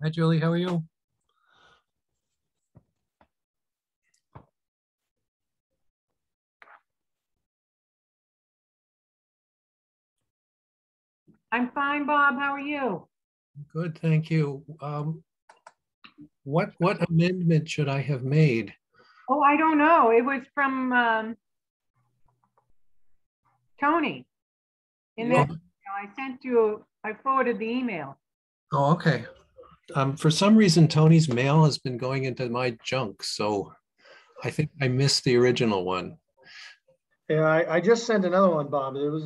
Hi, Julie. How are you? I'm fine, Bob. How are you? Good, thank you. What amendment should I have made? Oh, I don't know. It was from Tony. In Oh, that, I sent you, I forwarded the email. oh, okay. For some reason, Tony's mail has been going into my junk, so I think I missed the original one. Yeah, I just sent another one, Bob. It was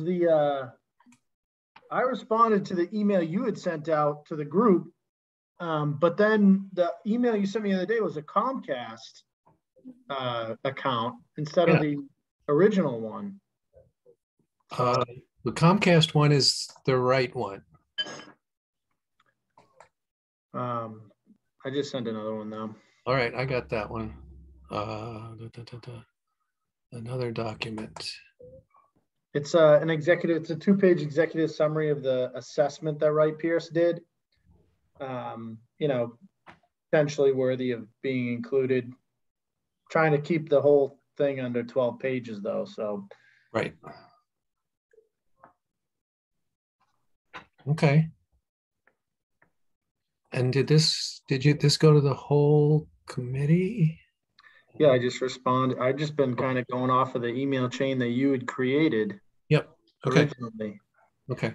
I responded to the email you had sent out to the group, but then the email you sent me the other day was a Comcast account instead of the original one. The Comcast one is the right one. I just sent another one though. All right, I got that one. Another document. It's it's a two-page executive summary of the assessment that Wright Pierce did. Potentially worthy of being included. Trying to keep the whole thing under 12 pages though, so. Right. Okay. And did this go to the whole committee? Yeah, I just responded. I've just been kind of going off of the email chain that you had created. Yep. Okay. Originally. Okay.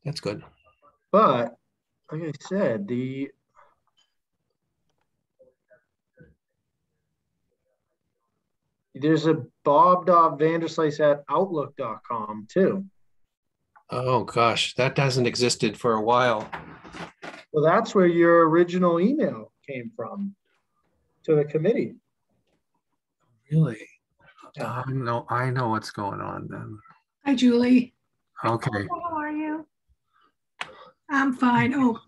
That's good. But like I said, there's a bob.vanderslice at outlook.com too. Oh gosh, that hasn't existed for a while. Well, that's where your original email came from to the committee. Really? Yeah. I know what's going on then. Hi, Julie. Okay. How are you? I'm fine. Oh,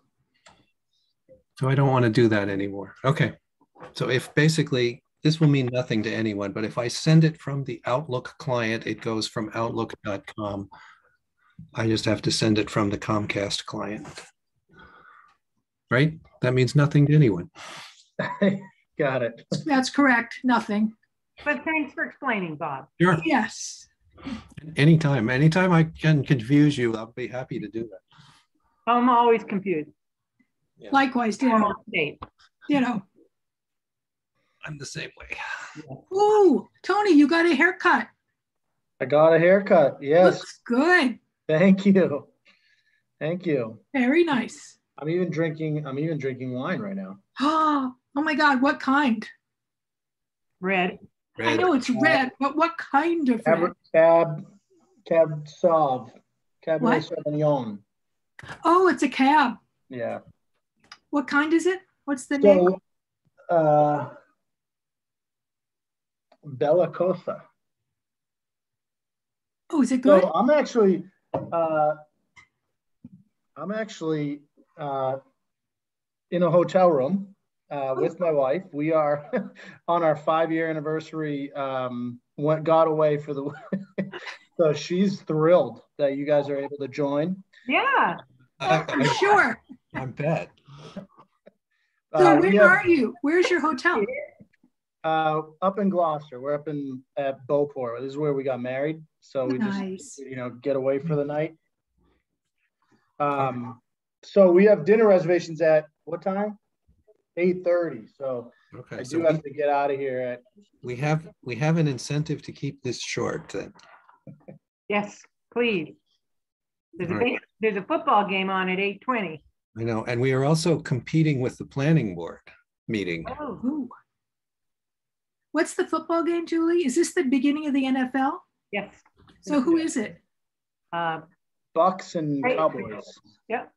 So I don't want to do that anymore. Okay. So if basically this will mean nothing to anyone, but if I send it from the Outlook client, it goes from outlook.com. I just have to send it from the Comcast client. Right? That means nothing to anyone. Got it. that's correct. Nothing. But thanks for explaining, Bob. Sure. Yes. Anytime I can confuse you, I'll be happy to do that. I'm always confused. Yeah. Likewise, ditto. Ditto. I'm the same way. Ooh, Tony, you got a haircut. I got a haircut. Yes. Looks good. Thank you. Thank you. Very nice. I'm even drinking wine right now. Oh my God, what kind? Red. I know it's red, but what kind of red? Cab Sauv. Cabernet What? Sauvignon. Oh, it's a cab. Yeah. What kind is it? What's the name? Bella Cosa. Oh, is it good? So I'm actually in a hotel room with my wife. We are on our 5-year anniversary. Got away for the so she's thrilled that you guys are able to join. Yeah. For sure. I bet. So where are you? Where's your hotel? Up in Gloucester. We're up at Beauport. This is where we got married. So we Nice. just get away for the night. So we have dinner reservations at what time? 8:30. So Okay. I do have to get out of here at. We have an incentive to keep this short then. Yes, please. Right. There's a football game on at 8:20. I know, and we are also competing with the planning board meeting. Oh. Ooh. What's the football game, Julie? Is this the beginning of the NFL? Yes. So who is it? Bucks and Cowboys. Yep.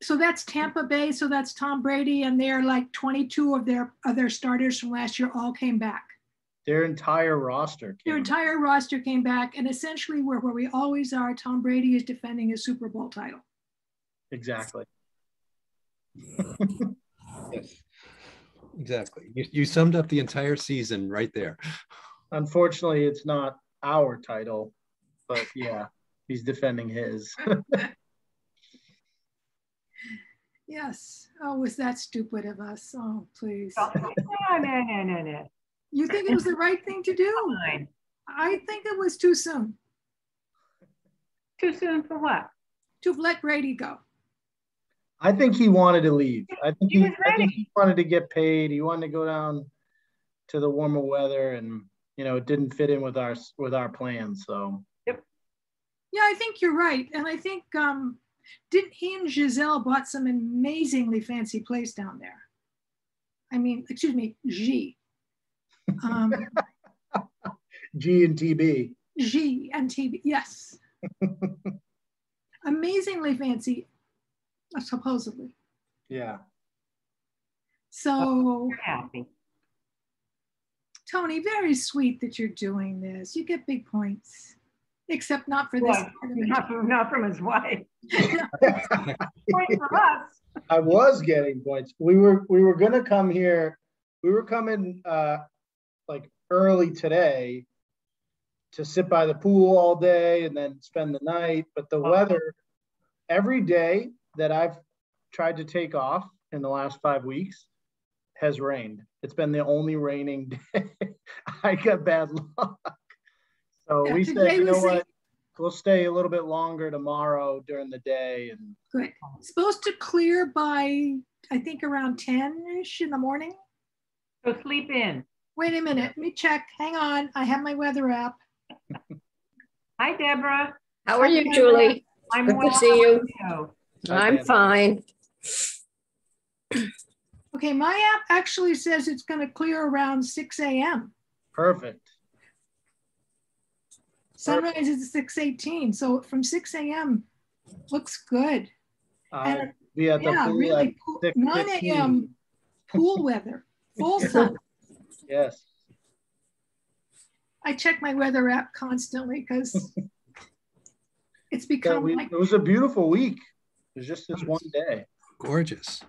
So that's Tampa Bay. So that's Tom Brady, and they're like 22 of their starters from last year all came back. Their entire roster. Their entire roster came back, and essentially we're where we always are. Tom Brady is defending his Super Bowl title. Exactly. Yes. Exactly. You summed up the entire season right there. Unfortunately, it's not our title, but yeah, he's defending his. Yes. Oh, was that stupid of us? Oh, please. Oh, no. You think it was the right thing to do? Fine. I think it was too soon Too soon for what? to let Brady go. I think he wanted to leave. I think He was I think ready. he wanted to get paid. He wanted to go down to the warmer weather, and it didn't fit in with our plans. So Yeah, I think you're right. And I think, didn't he and Giselle bought some amazingly fancy place down there? I mean, excuse me, G. G and TB. G and TV, yes. Amazingly fancy, supposedly. Yeah. So, You're happy. Tony, very sweet that you're doing this. You get big points, except not for this. What? Not from his wife. Point for us. I was getting points. We were gonna come here. We were coming like early today to sit by the pool all day and then spend the night. But the weather, every day that I've tried to take off in the last 5 weeks has rained. It's been the only raining day. I got bad luck. So Yeah, we said, you know was what? We'll stay a little bit longer tomorrow during the day. And good. Supposed to clear by, I think, around 10-ish in the morning. So sleep in. Wait a minute. Let me check. Hang on. I have my weather app. Hi, Deborah. How are you, Julie? I'm Good well. to see you. How I'm fine. Okay, my app actually says it's going to clear around 6 a.m. perfect. Sunrise is at 6:18. So from 6 a.m. looks good. And Be at the yeah, pool really cool. at 9 a.m. pool weather, full sun. Yes. I check my weather app constantly because it's become like it was a beautiful week. It was just this one day. Gorgeous.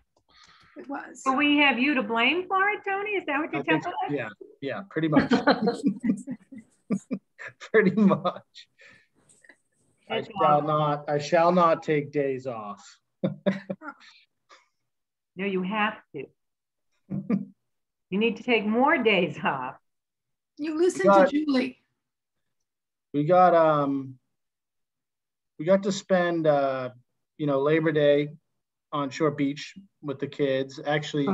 it was. So we have you to blame for it, Tony? Is that what you're telling us? Yeah, pretty much. Pretty much. I shall not take days off. No, you have to. You need to take more days off. You listen to Julie. We got to spend Labor Day on Short Beach with the kids. Actually,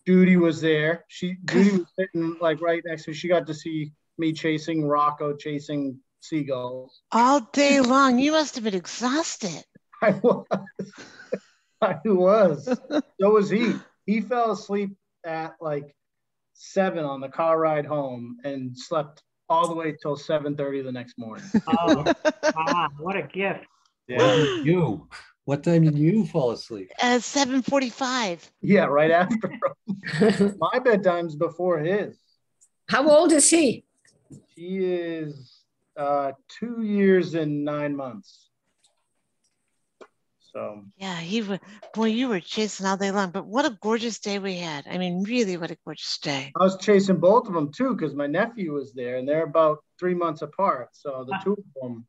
Judy was there. Judy was sitting like right next to me. She got to see me chasing Rocco, chasing seagulls. All day long. You must have been exhausted. I was. I was. So was he. He fell asleep at like 7 on the car ride home and slept all the way till 7:30 the next morning. Oh, wow, what a gift. Yeah. What time did you fall asleep? At 7:45. Yeah, right after. My bedtime's before his. How old is he? He is 2 years and 9 months. So yeah, you were chasing all day long, but what a gorgeous day we had. I mean, really, what a gorgeous day. I was chasing both of them too, because my nephew was there and they're about 3 months apart. So the two of them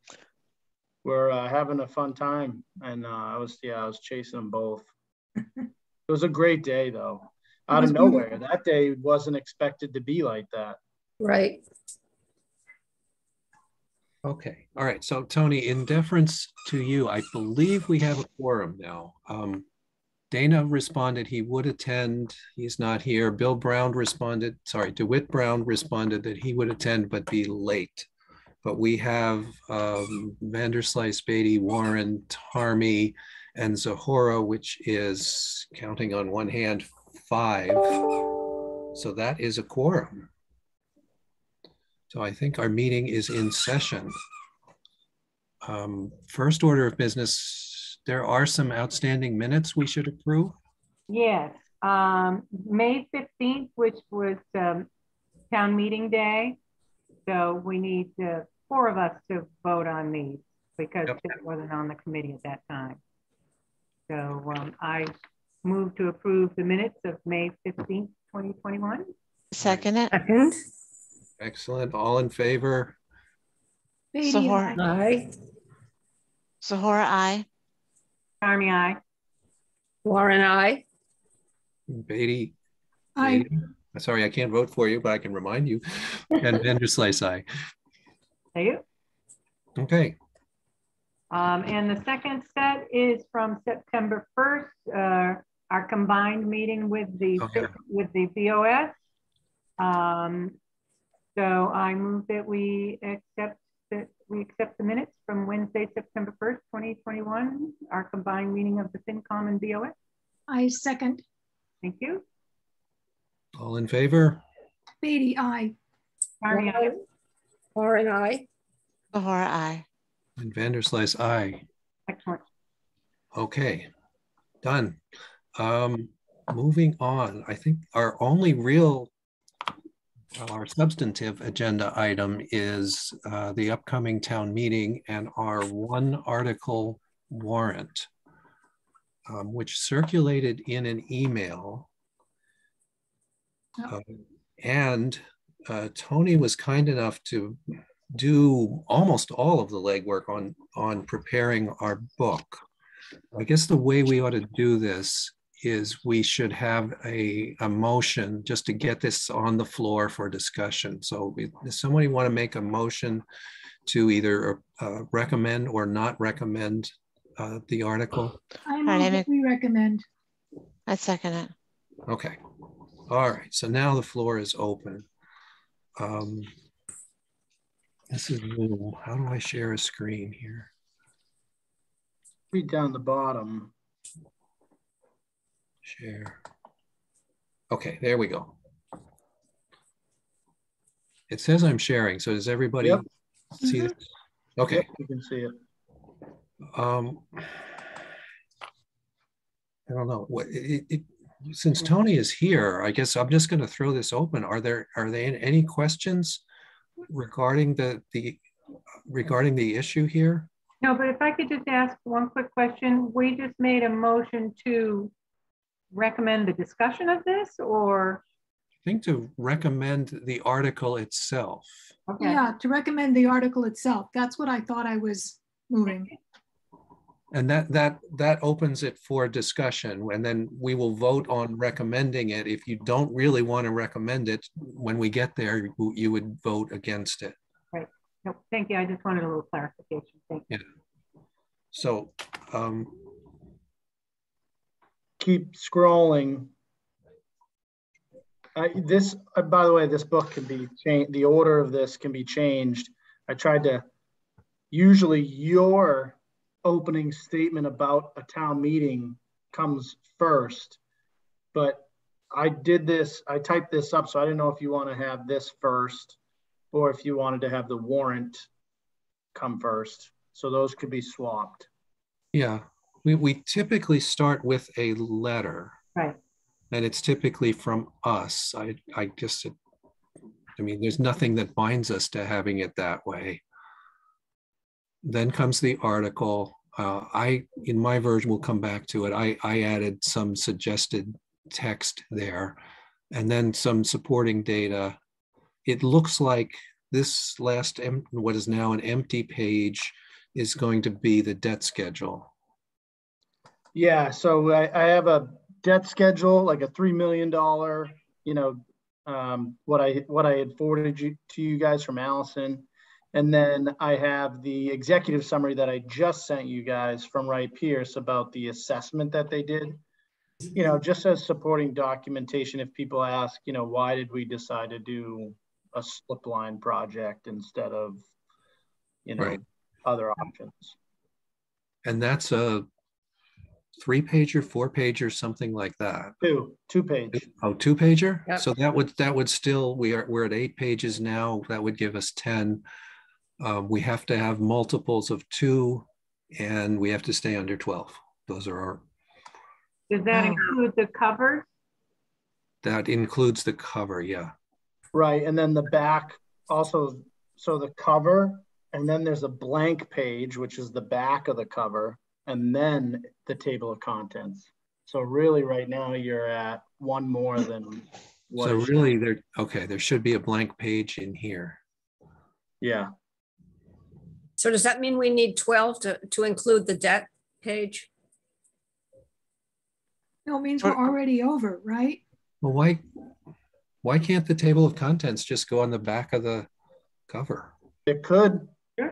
were having a fun time. And I was chasing them both. It was a great day though, out of nowhere. That day wasn't expected to be like that. Right. Okay. All right. So Tony, in deference to you, I believe we have a quorum now. Dana responded he would attend. He's not here. DeWitt Brown responded that he would attend but be late. But we have Vanderslice, Beatty, Warren, Tarmy, and Zahora, which is, counting on one hand, 5. So that is a quorum. So I think our meeting is in session. First order of business, there are some outstanding minutes we should approve. Yes, May 15th, which was town meeting day. So we need 4 of us to vote on these because Ted wasn't on the committee at that time. So I move to approve the minutes of May 15th, 2021. Second it. Second. Excellent. All in favor? Zahora. Aye. Zahora, aye. Army, aye. Warren, I. Beatty. I, Beatty. Sorry, I can't vote for you, but I can remind you. And Vanderslice, aye. Thank you. Okay. And the second set is from September 1st, our combined meeting with the BOS. So I move that we accept the minutes from Wednesday, September 1st, 2021, our combined meeting of the FINCOM and BOS. I second. Thank you. All in favor? Beatty, I. Carney, aye. Warren, I. Before I. And Vanderslice, aye. Excellent. Okay, done. Moving on, I think our only real, our substantive agenda item is the upcoming town meeting and our one article warrant, which circulated in an email. And Tony was kind enough to do almost all of the legwork on preparing our book. I guess the way we ought to do this is we should have a motion just to get this on the floor for discussion. So does somebody want to make a motion to either recommend or not recommend the article? I move that we recommend. I second it. Okay. All right. So now the floor is open. This is new. How do I share a screen here? Read down the bottom. Share. Okay, there we go. It says I'm sharing. So does everybody see this? Okay. Yep, you can see it. I don't know what since Tony is here, I guess I'm just going to throw this open. Are there any questions regarding the issue here? No, but if I could just ask one quick question. We just made a motion to recommend the discussion of this, or? I think to recommend the article itself. Okay. Yeah, to recommend the article itself. That's what I thought I was moving. And that opens it for discussion, and then we will vote on recommending it. If you don't really want to recommend it, when we get there, you would vote against it. Right. No, thank you. I just wanted a little clarification. Thank you. Yeah. So keep scrolling. By the way, this book can be changed. The order of this can be changed. I tried to, usually your opening statement about a town meeting comes first, but I did this, I typed this up, so I didn't know if you want to have this first or if you wanted to have the warrant come first. So those could be swapped. yeah, we typically start with a letter. Right. And it's typically from us. I mean, there's nothing that binds us to having it that way. Then comes the article. In my version, we'll come back to it. I added some suggested text there and then some supporting data. It looks like this last, what is now an empty page, is going to be the debt schedule. Yeah, so I have a debt schedule, like a $3 million, what I had forwarded to you guys from Allison. And then I have the executive summary that I just sent you guys from Wright Pierce about the assessment that they did, just as supporting documentation. If people ask, why did we decide to do a slip line project instead of, Right. other options. And that's a 3-pager, 4-pager, something like that. Two page. Oh, 2-pager. Yep. So that would still, we're at 8 pages now. That would give us 10. We have to have multiples of 2, and we have to stay under 12. Those are our. Does that include the covers? That includes the cover, yeah. Right, and then the back also. So the cover, and then there's a blank page, which is the back of the cover, and then the table of contents. So really right now you're at one more than what. So really there should be a blank page in here. Yeah. So does that mean we need 12 to include the debt page? No, it means we're already over, right? Well, why can't the table of contents just go on the back of the cover? It could. Yeah.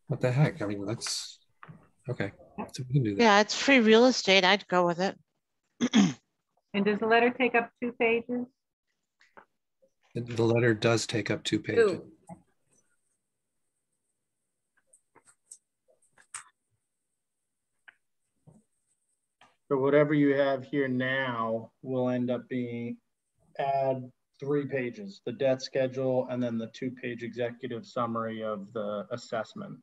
What the heck? I mean, that's okay. So we can do that. Yeah, it's free real estate. I'd go with it. And does the letter take up 2 pages? The letter does take up 2 pages. Two. So whatever you have here now will end up being add 3 pages, the debt schedule, and then the 2-page executive summary of the assessment.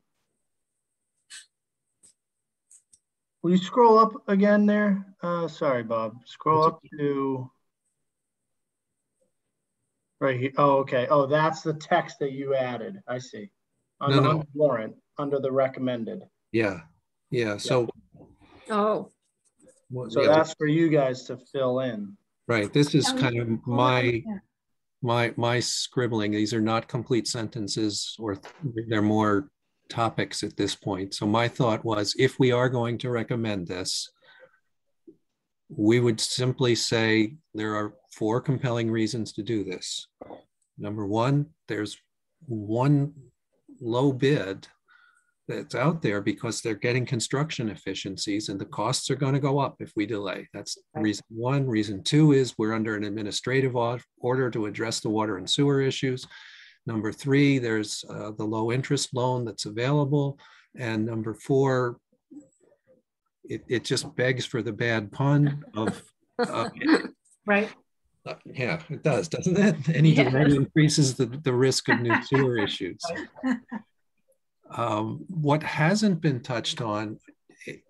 Will you scroll up again there? Sorry, Bob. Scroll up to right here. Oh, okay. Oh, that's the text that you added. I see. On the warrant, under the recommended. Yeah. Yeah. So, Oh, so yeah, that's for you guys to fill in. right. This is kind of my scribbling. These are not complete sentences, or they're more topics at this point. So my thought was, if we are going to recommend this, we would simply say there are 4 compelling reasons to do this. Number 1, there's one low bid that's out there because they're getting construction efficiencies, and the costs are going to go up if we delay. That's reason 1. Reason 2 is we're under an administrative order to address the water and sewer issues. Number 3, there's the low interest loan that's available. And number 4, it just begs for the bad pun of, Right. Yeah, it does, doesn't it? Any delay increases the risk of new sewer issues. What hasn't been touched on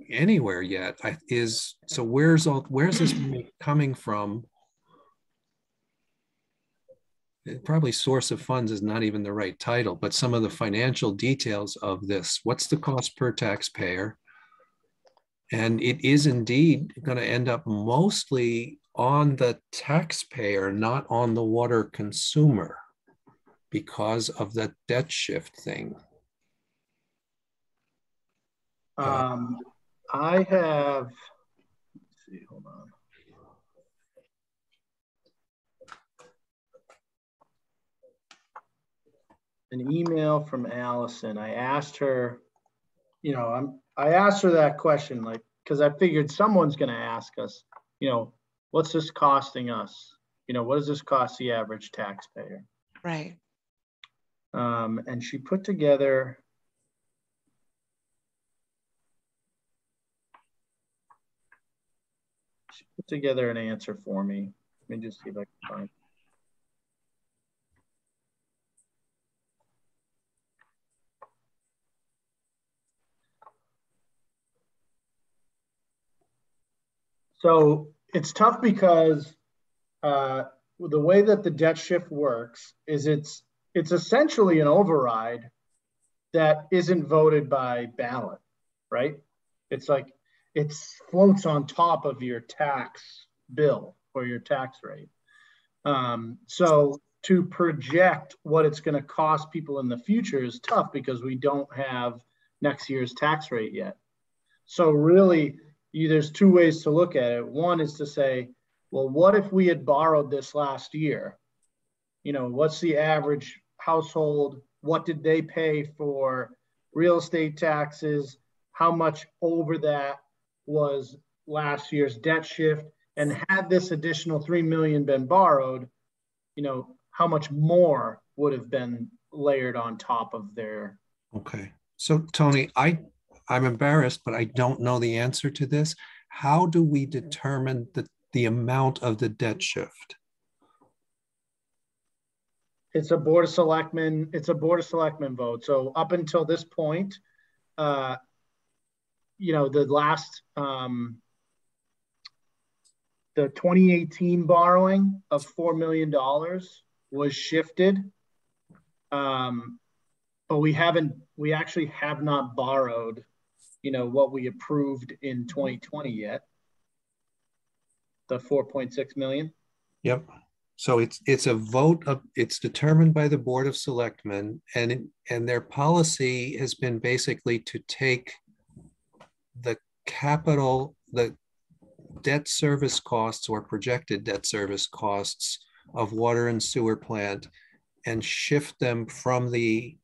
anywhere yet is, so where's this money coming from? Probably source of funds is not even the right title, but some of the financial details of this. What's the cost per taxpayer? And it is indeed going to end up mostly on the taxpayer, not on the water consumer, because of the debt shift thing. I have, let's see, hold on. An email from Allison. I asked her, I asked her that question, like, because I figured someone's going to ask us, what's this costing us? What does this cost the average taxpayer? Right. And she put together an answer for me. Let me just see if I can find it. So it's tough because the way that the debt shift works is it's essentially an override that isn't voted by ballot, right? It's like it floats on top of your tax bill or your tax rate. So to project what it's going to cost people in the future is tough because we don't have next year's tax rate yet. So really, there's 2 ways to look at it. One is to say, well, what if we had borrowed this last year? What's the average household? What did they pay for real estate taxes? How much over that was last year's debt shift? And had this additional $3 million been borrowed, how much more would have been layered on top of their. Okay. So Tony, I'm embarrassed, but I don't know the answer to this. How do we determine the amount of the debt shift? It's a board of selectmen. It's a board of selectmen vote. So up until this point, the last, the 2018 borrowing of $4 million was shifted. But we actually have not borrowed, what we approved in 2020 yet. The 4.6 million. Yep. So it's a vote of, it's determined by the Board of Selectmen, and their policy has been basically to take the debt service costs or projected debt service costs of water and sewer plant and shift them from the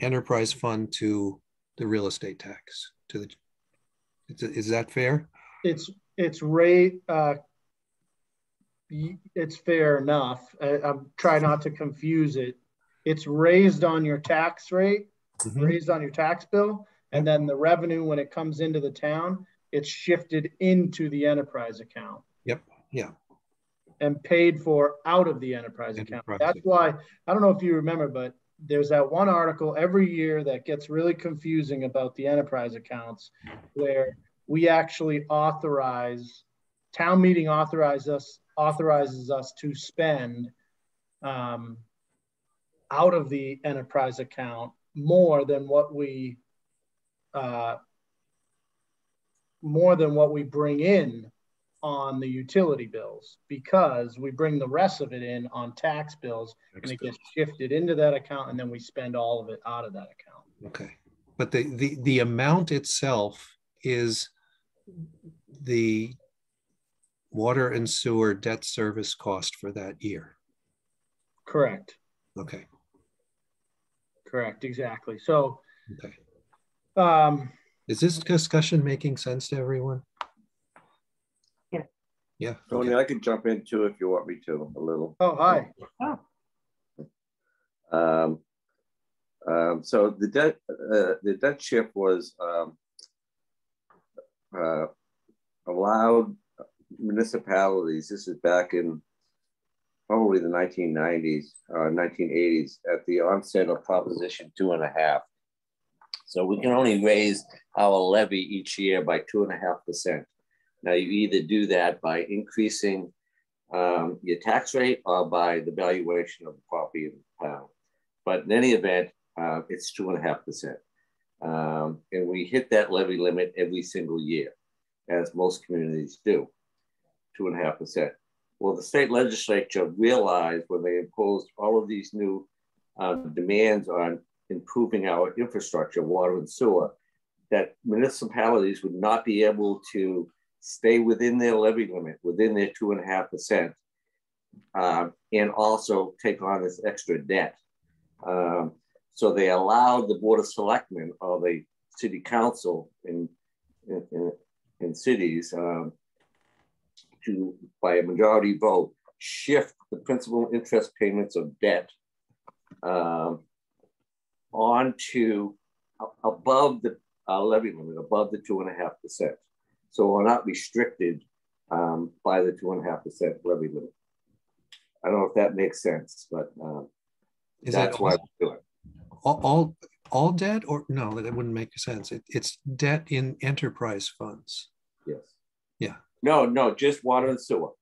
enterprise fund to the real estate tax to the, is that fair? It's rate, it's fair enough. I'm trying not to confuse it. It's raised on your tax rate, raised on your tax bill, and then the revenue, when it comes into the town, it's shifted into the enterprise account. Yep. Yeah. And paid for out of the enterprise account. That's why, I don't know if you remember, but there's that one article every year that gets really confusing about the enterprise accounts, where we actually authorize, town meeting authorizes us to spend out of the enterprise account more than what we bring in on the utility bills, because we bring the rest of it in on tax bills and it gets shifted into that account, and then we spend all of it out of that account. Okay, but the amount itself is the water and sewer debt service cost for that year. Correct. Okay. Correct, exactly. So okay. Is this discussion making sense to everyone? Yeah. Yeah. Tony, okay. I can jump in too if you want me to a little. Oh, hi. So the debt shift was allowed municipalities, this is back in probably the 1990s, 1980s, at the onset of Proposition 2.5. So we can only raise our levy each year by 2.5%. Now you either do that by increasing your tax rate or by the valuation of the property in the town. But in any event, it's 2.5%. And we hit that levy limit every single year, as most communities do, 2.5%. Well, the state legislature realized when they imposed all of these new demands on improving our infrastructure, water and sewer, that municipalities would not be able to stay within their levy limit, within their 2.5%, and also take on this extra debt. So they allowed the Board of Selectmen or the City Council in cities to, by a majority vote, shift the principal and interest payments of debt onto above the levy limit, above the 2.5%. So we're not restricted by the 2.5% levy limit. I don't know if that makes sense, but that's why we do it. All debt, or no, that wouldn't make sense. It's debt in enterprise funds. Yes. Yeah. No, just water and sewer.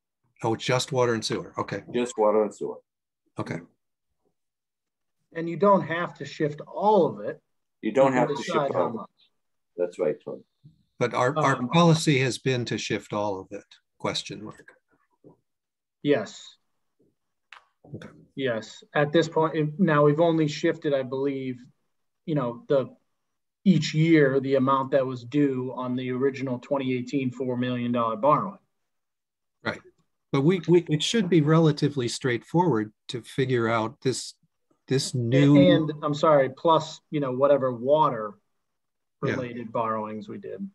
Oh, just water and sewer. Okay. Just water and sewer. Okay. And you don't have to shift all of it. You don't have to shift how all much. That's right, Tony. But our policy has been to shift all of it, question mark. Yes. Okay. Yes, at this point, now we've only shifted, I believe, each year, the amount that was due on the original 2018 $4 million borrowing. Right. But it should be relatively straightforward to figure out this new. And I'm sorry, plus, whatever water related borrowings we did.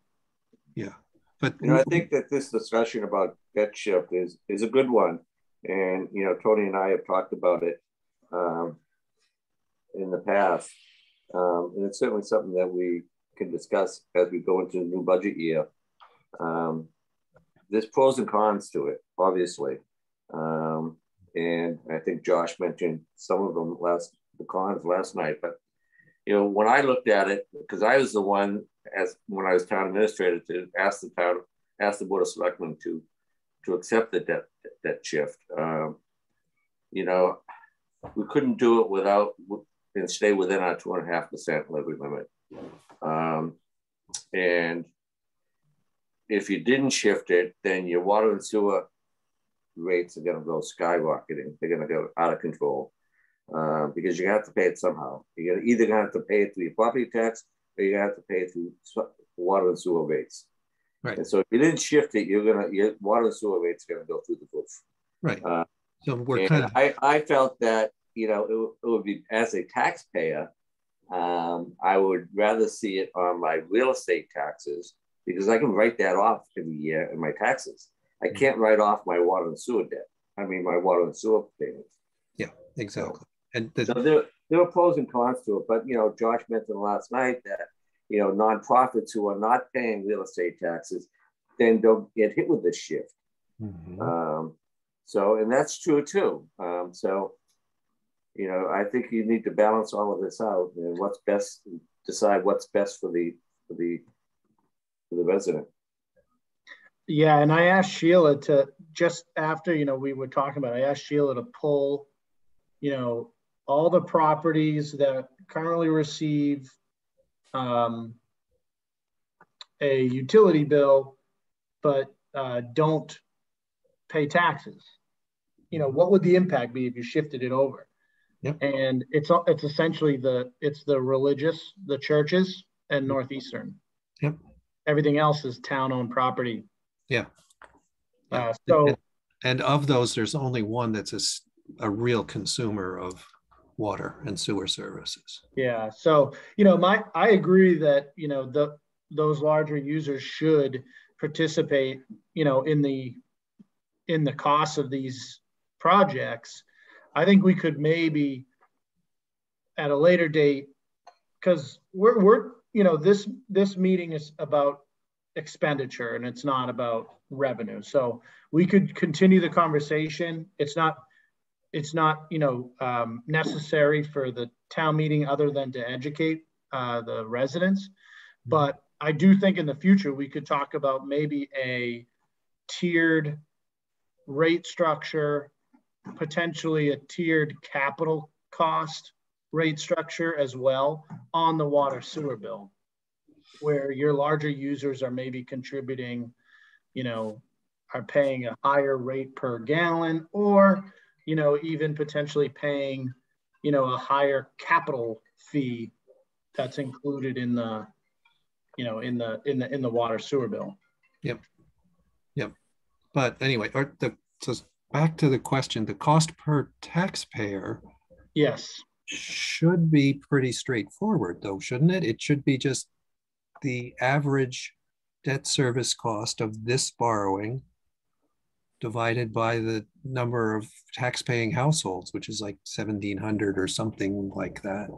Yeah. But I think that this discussion about debt shift is a good one. And, Tony and I have talked about it in the past. And it's certainly something that we can discuss as we go into the new budget year. There's pros and cons to it, obviously. And I think Josh mentioned some of them the cons last night. But, when I looked at it, because I was the one, when I was town administrator, to ask the Board of Selectmen to accept the debt shift. We couldn't do it and stay within our 2.5% levy limit. And if you didn't shift it, then your water and sewer rates are going to go skyrocketing. They're going to go out of control because you have to pay it somehow. You're either going to have to pay it through your property tax, or you're going to have to pay it through water and sewer rates. Right. And so if you didn't shift it, your water and sewer rate's gonna go through the roof. Right. So we're And kind of. I felt that, it would be, as a taxpayer, I would rather see it on my real estate taxes, because I can write that off every year in my taxes. I can't write off my water and sewer debt. I mean, my water and sewer payments. Yeah, exactly. So, and so there are pros and cons to it, but Josh mentioned last night that nonprofits who are not paying real estate taxes then don't get hit with this shift. So, and that's true too. So, I think you need to balance all of this out and decide what's best for the resident. Yeah, and I asked Sheila to, just after we were talking about it, I asked Sheila to pull all the properties that currently receive a utility bill but don't pay taxes. What would the impact be if you shifted it over? Yep. And it's essentially the religious, the churches, and Northeastern. Yep. Everything else is town-owned property. Yeah. And of those, there's only one that's a real consumer of water and sewer services. Yeah. So I agree that those larger users should participate in the cost of these projects. I think we could maybe at a later date, because we're this meeting is about expenditure and it's not about revenue. So we could continue the conversation. It's not necessary for the town meeting other than to educate the residents. But I do think in the future we could talk about maybe a tiered rate structure, potentially a tiered capital cost rate structure as well on the water sewer bill, where your larger users are maybe contributing, are paying a higher rate per gallon, or even potentially paying a higher capital fee that's included in the in the water sewer bill. Yep. But anyway, so back to the question, the cost per taxpayer. Yes. Should be pretty straightforward though, shouldn't it? It should be just the average debt service cost of this borrowing divided by the number of tax-paying households, which is like 1,700 or something like that.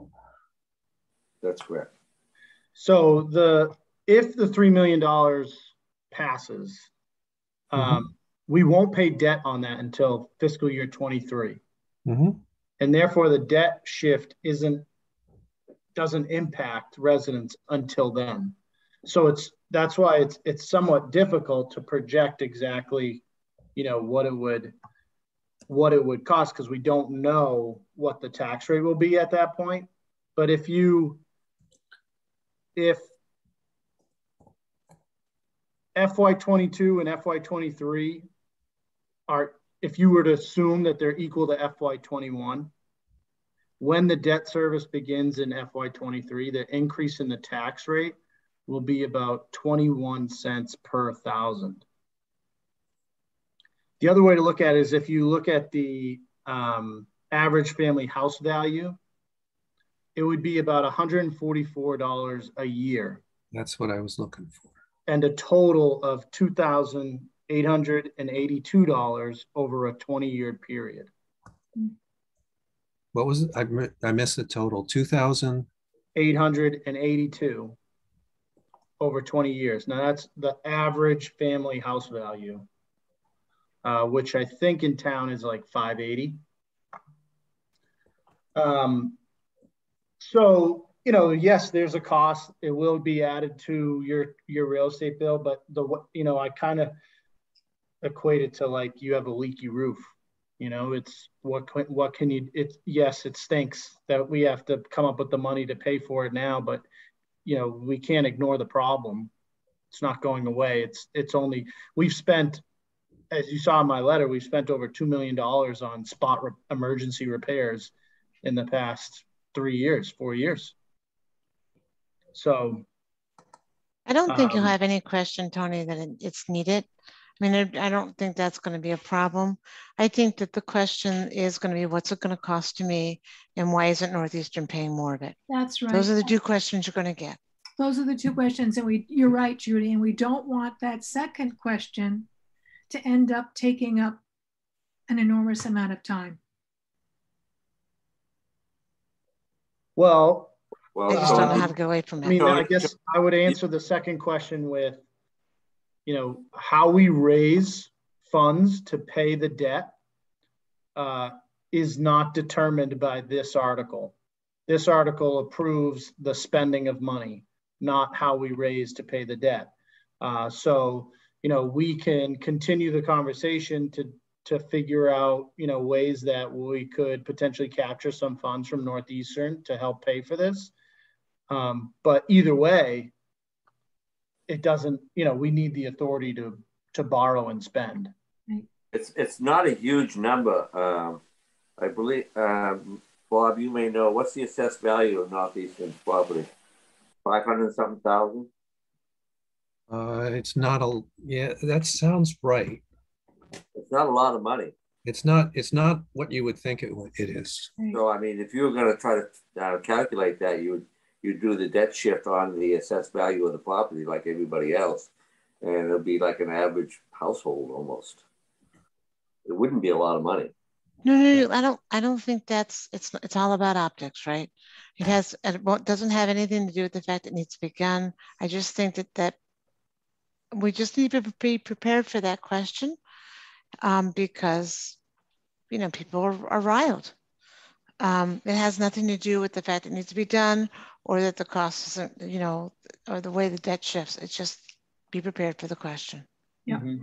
That's correct. So if the $3 million passes, we won't pay debt on that until fiscal year 23. And therefore the debt shift doesn't impact residents until then. So that's why it's somewhat difficult to project exactly, what it would cost, because we don't know what the tax rate will be at that point. But if FY22 and FY23 if you were to assume that they're equal to FY21, when the debt service begins in FY23, the increase in the tax rate will be about 21 cents per thousand. The other way to look at it is if you look at the average family house value, it would be about $144 a year. That's what I was looking for. And a total of $2,882 over a 20-year period. What was it? I missed the total. 2,882 over 20 years. Now that's the average family house value, which I think in town is like 580. So, yes, there's a cost. It will be added to your real estate bill, but I kind of equate it to like you have a leaky roof. It's what can you, yes, it stinks that we have to come up with the money to pay for it now, but we can't ignore the problem. It's not going away. It's only, we've spent, as you saw in my letter, we've spent over $2 million on spot emergency repairs in the past 4 years. So I don't think you'll have any question, Tony, that it's needed. I mean, I don't think that's going to be a problem. I think that the question is going to be, what's it going to cost to me, and why isn't Northeastern paying more of it? That's right. Those are the two questions you're going to get. Those are the two questions, and you're right, Judy, and we don't want that second question to end up taking up an enormous amount of time. Well, I just don't know how to get away from it. I mean, I guess I would answer the second question with, you know, how we raise funds to pay the debt is not determined by this article. This article approves the spending of money, not how we raise to pay the debt. So, you know, we can continue the conversation to figure out, you know, ways that we could potentially capture some funds from Northeastern to help pay for this. But either way, it doesn't, you know, we need the authority to borrow and spend. It's not a huge number. I believe, Bob, you may know, what's the assessed value of Northeastern property? 500 something thousand? It's not a, yeah, that sounds right. It's not a lot of money. It's not what you would think it is. So, I mean, if you were going to try to calculate that, you do the debt shift on the assessed value of the property like everybody else, and it'll be like an average household almost. It wouldn't be a lot of money. No, I don't think it's all about optics, right? It doesn't have anything to do with the fact it needs to be done. I just think that we just need to be prepared for that question, because, you know, people are riled. It has nothing to do with the fact it needs to be done, or that the cost isn't, you know, or the way the debt shifts. It's just be prepared for the question. Yeah. Mm-hmm.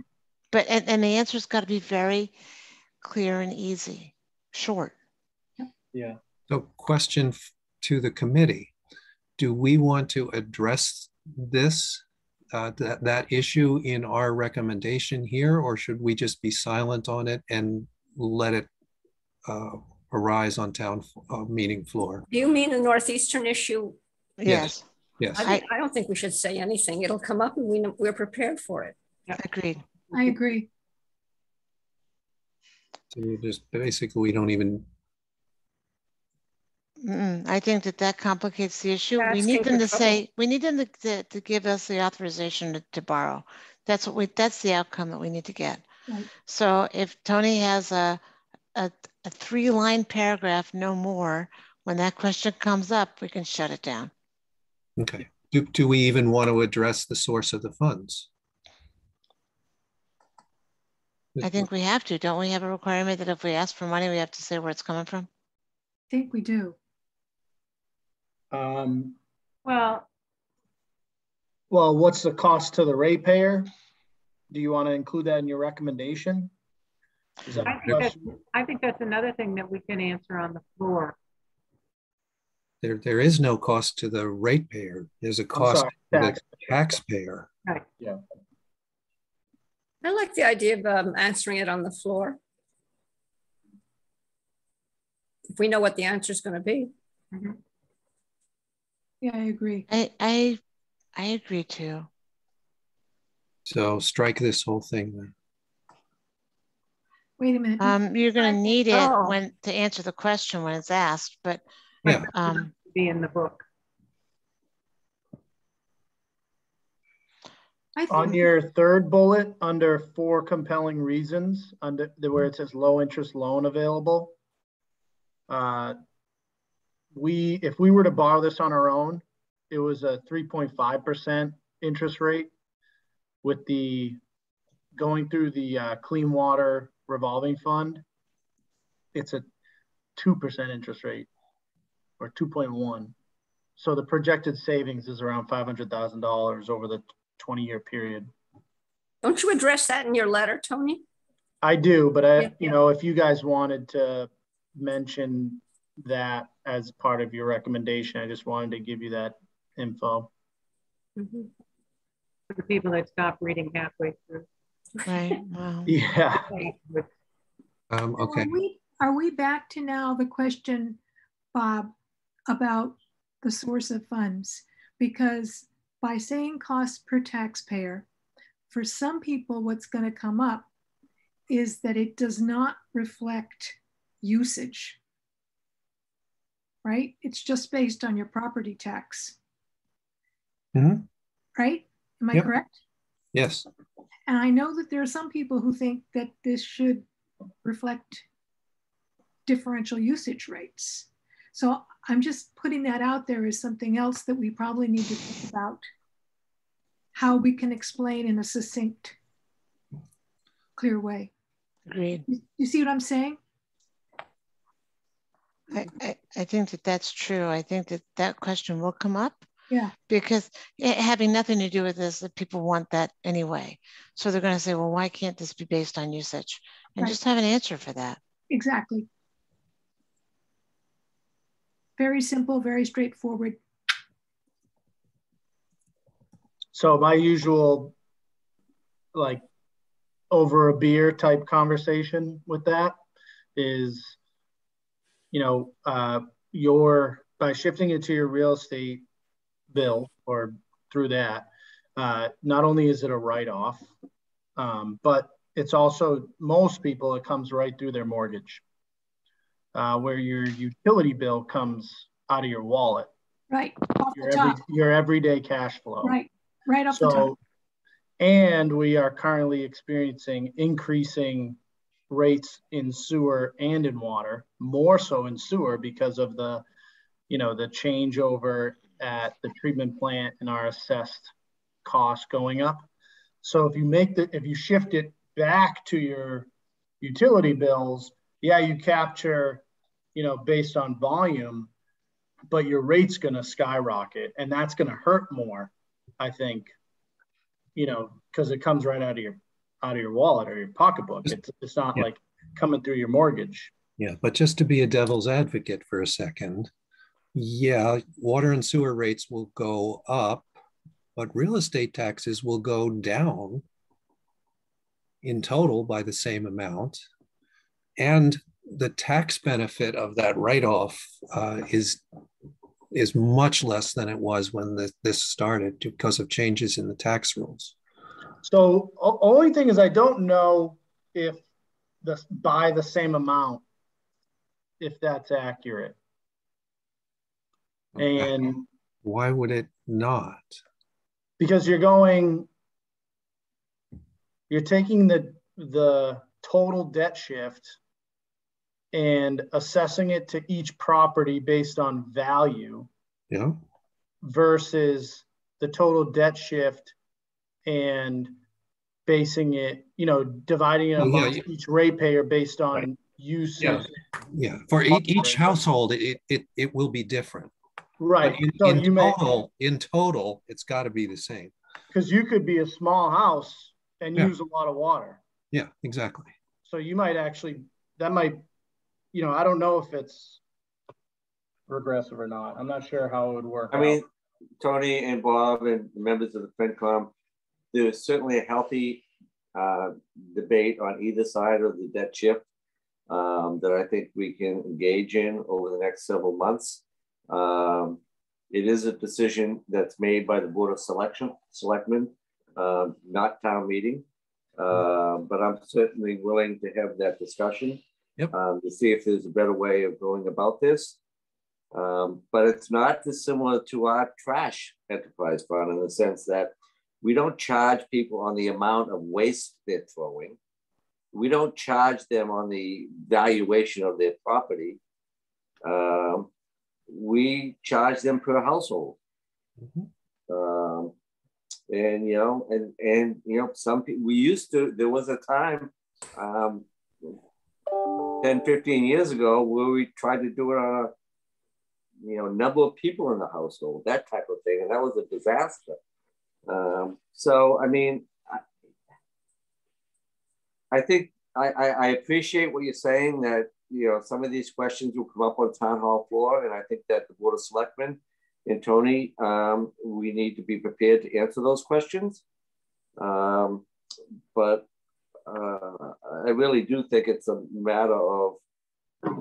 But and the answer's got to be very clear and easy, short. Yeah. So question to the committee, do we want to address this, that issue in our recommendation here, or should we just be silent on it and let it arise on town meeting floor? Do you mean the Northeastern issue? Yes. Yes. I don't think we should say anything. It'll come up and we're prepared for it. Agreed. I agree. So we just basically, we don't even. I think that complicates the issue. We need them to say, we need them to give us the authorization to borrow. That's the outcome that we need to get. Right. So if Tony has a 3-line paragraph, no more, when that question comes up, we can shut it down. Okay. Do we even want to address the source of the funds? I think we have to. Don't we have a requirement that if we ask for money, we have to say where it's coming from? I think we do. Well, what's the cost to the ratepayer? Do you want to include that in your recommendation? Is that I think that's another thing that we can answer on the floor. There is no cost to the ratepayer. There's a cost to the taxpayer. Right. Yeah. I like the idea of answering it on the floor. If we know what the answer is going to be. Mm-hmm. Yeah, I agree. I agree too. So strike this whole thing then. Wait a minute. You're going to need it to answer the question when it's asked, but yeah, be in the book. On your third bullet under 4 compelling reasons, under where it says low interest loan available, if we were to borrow this on our own, it was a 3.5% interest rate. With the going through the clean water revolving fund, it's a 2% interest rate, or 2.1. So the projected savings is around $500,000 over the 20-year period. Don't you address that in your letter, Tony? I do, but you know, if you guys wanted to mention that as part of your recommendation, I just wanted to give you that info. Mm-hmm. For the people that stop reading halfway through. Right. Wow. Yeah. Okay. Are we back to now the question, Bob, about the source of funds? Because by saying cost per taxpayer, for some people, what's going to come up is that it does not reflect usage, right? It's just based on your property tax, right? Am I correct? Yes. And I know that there are some people who think that this should reflect differential usage rates. So I'm just putting that out there as something else that we probably need to think about, how we can explain in a succinct, clear way. Agreed. You see what I'm saying? I think that that's true. I think that that question will come up. Yeah. Because having nothing to do with this, that people want that anyway. So they're going to say, well, why can't this be based on usage? And just have an answer for that. Exactly. Very simple, very straightforward. So my usual, like, over a beer type conversation with that is, you know, by shifting it to your real estate bill or through that, not only is it a write-off, but it's also, most people, it comes right through their mortgage, where your utility bill comes out of your wallet. Right, off the top. Your everyday cash flow. Right off the top. And we are currently experiencing increasing rates in sewer and in water, more so in sewer because of the, you know, the changeover at the treatment plant and our assessed costs going up. So if you shift it back to your utility bills, yeah, you capture, you know, based on volume, but your rate's going to skyrocket, and that's going to hurt more, I think, you know, because it comes right out of your wallet or your pocketbook. It's not like coming through your mortgage. Yeah, but just to be a devil's advocate for a second, yeah, water and sewer rates will go up, but real estate taxes will go down in total by the same amount. And the tax benefit of that write-off is much less than it was when this started because of changes in the tax rules. So only thing is, I don't know if by the same amount, if that's accurate. And why would it not? Because you're taking the total debt shift and assessing it to each property based on value, versus the total debt shift and basing it, you know, dividing it amongst each ratepayer based on usage. Yeah, for each household, it will be different. Right. But in total, it's got to be the same. Because you could be a small house and use a lot of water. Yeah, exactly. So you might that might, you know, I don't know if it's regressive or not. I'm not sure how it would work. I mean, Tony and Bob and members of the FINCOM, there's certainly a healthy debate on either side of the debt shift that I think we can engage in over the next several months. It is a decision that's made by the Board of Selectmen, not town meeting. But I'm certainly willing to have that discussion to see if there's a better way of going about this. But it's not dissimilar to our trash enterprise fund in the sense that we don't charge people on the amount of waste they're throwing. We don't charge them on the valuation of their property. We charge them per household. And, you know, and, you know, some people, there was a time 10, 15 years ago where we tried to do it on a, you know, number of people in the household, that type of thing. And that was a disaster. So, I mean, I think I appreciate what you're saying, that, you know, some of these questions will come up on town hall floor. And I think that the Board of Selectmen and Tony, we need to be prepared to answer those questions. But I really do think it's a matter of,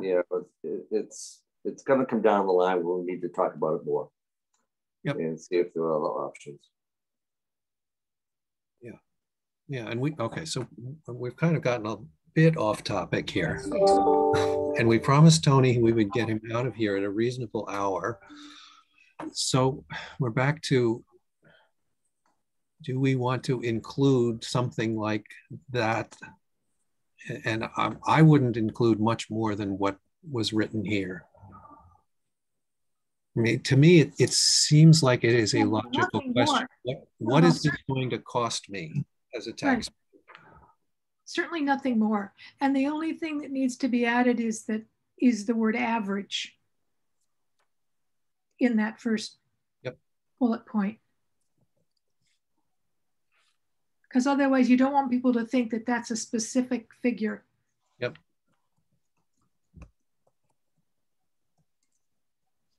you know, it's going to come down the line where we need to talk about it more. Yep. And see if there are other options. Yeah, and okay, so we've kind of gotten a bit off topic here. And we promised Tony we would get him out of here at a reasonable hour. So we're back to, do we want to include something like that? And I wouldn't include much more than what was written here. I mean, to me, it seems like it is a logical question. What is this going to cost me as a taxpayer? Certainly nothing more. And the only thing that needs to be added is the word average in that first bullet point. Because otherwise you don't want people to think that that's a specific figure. Yep.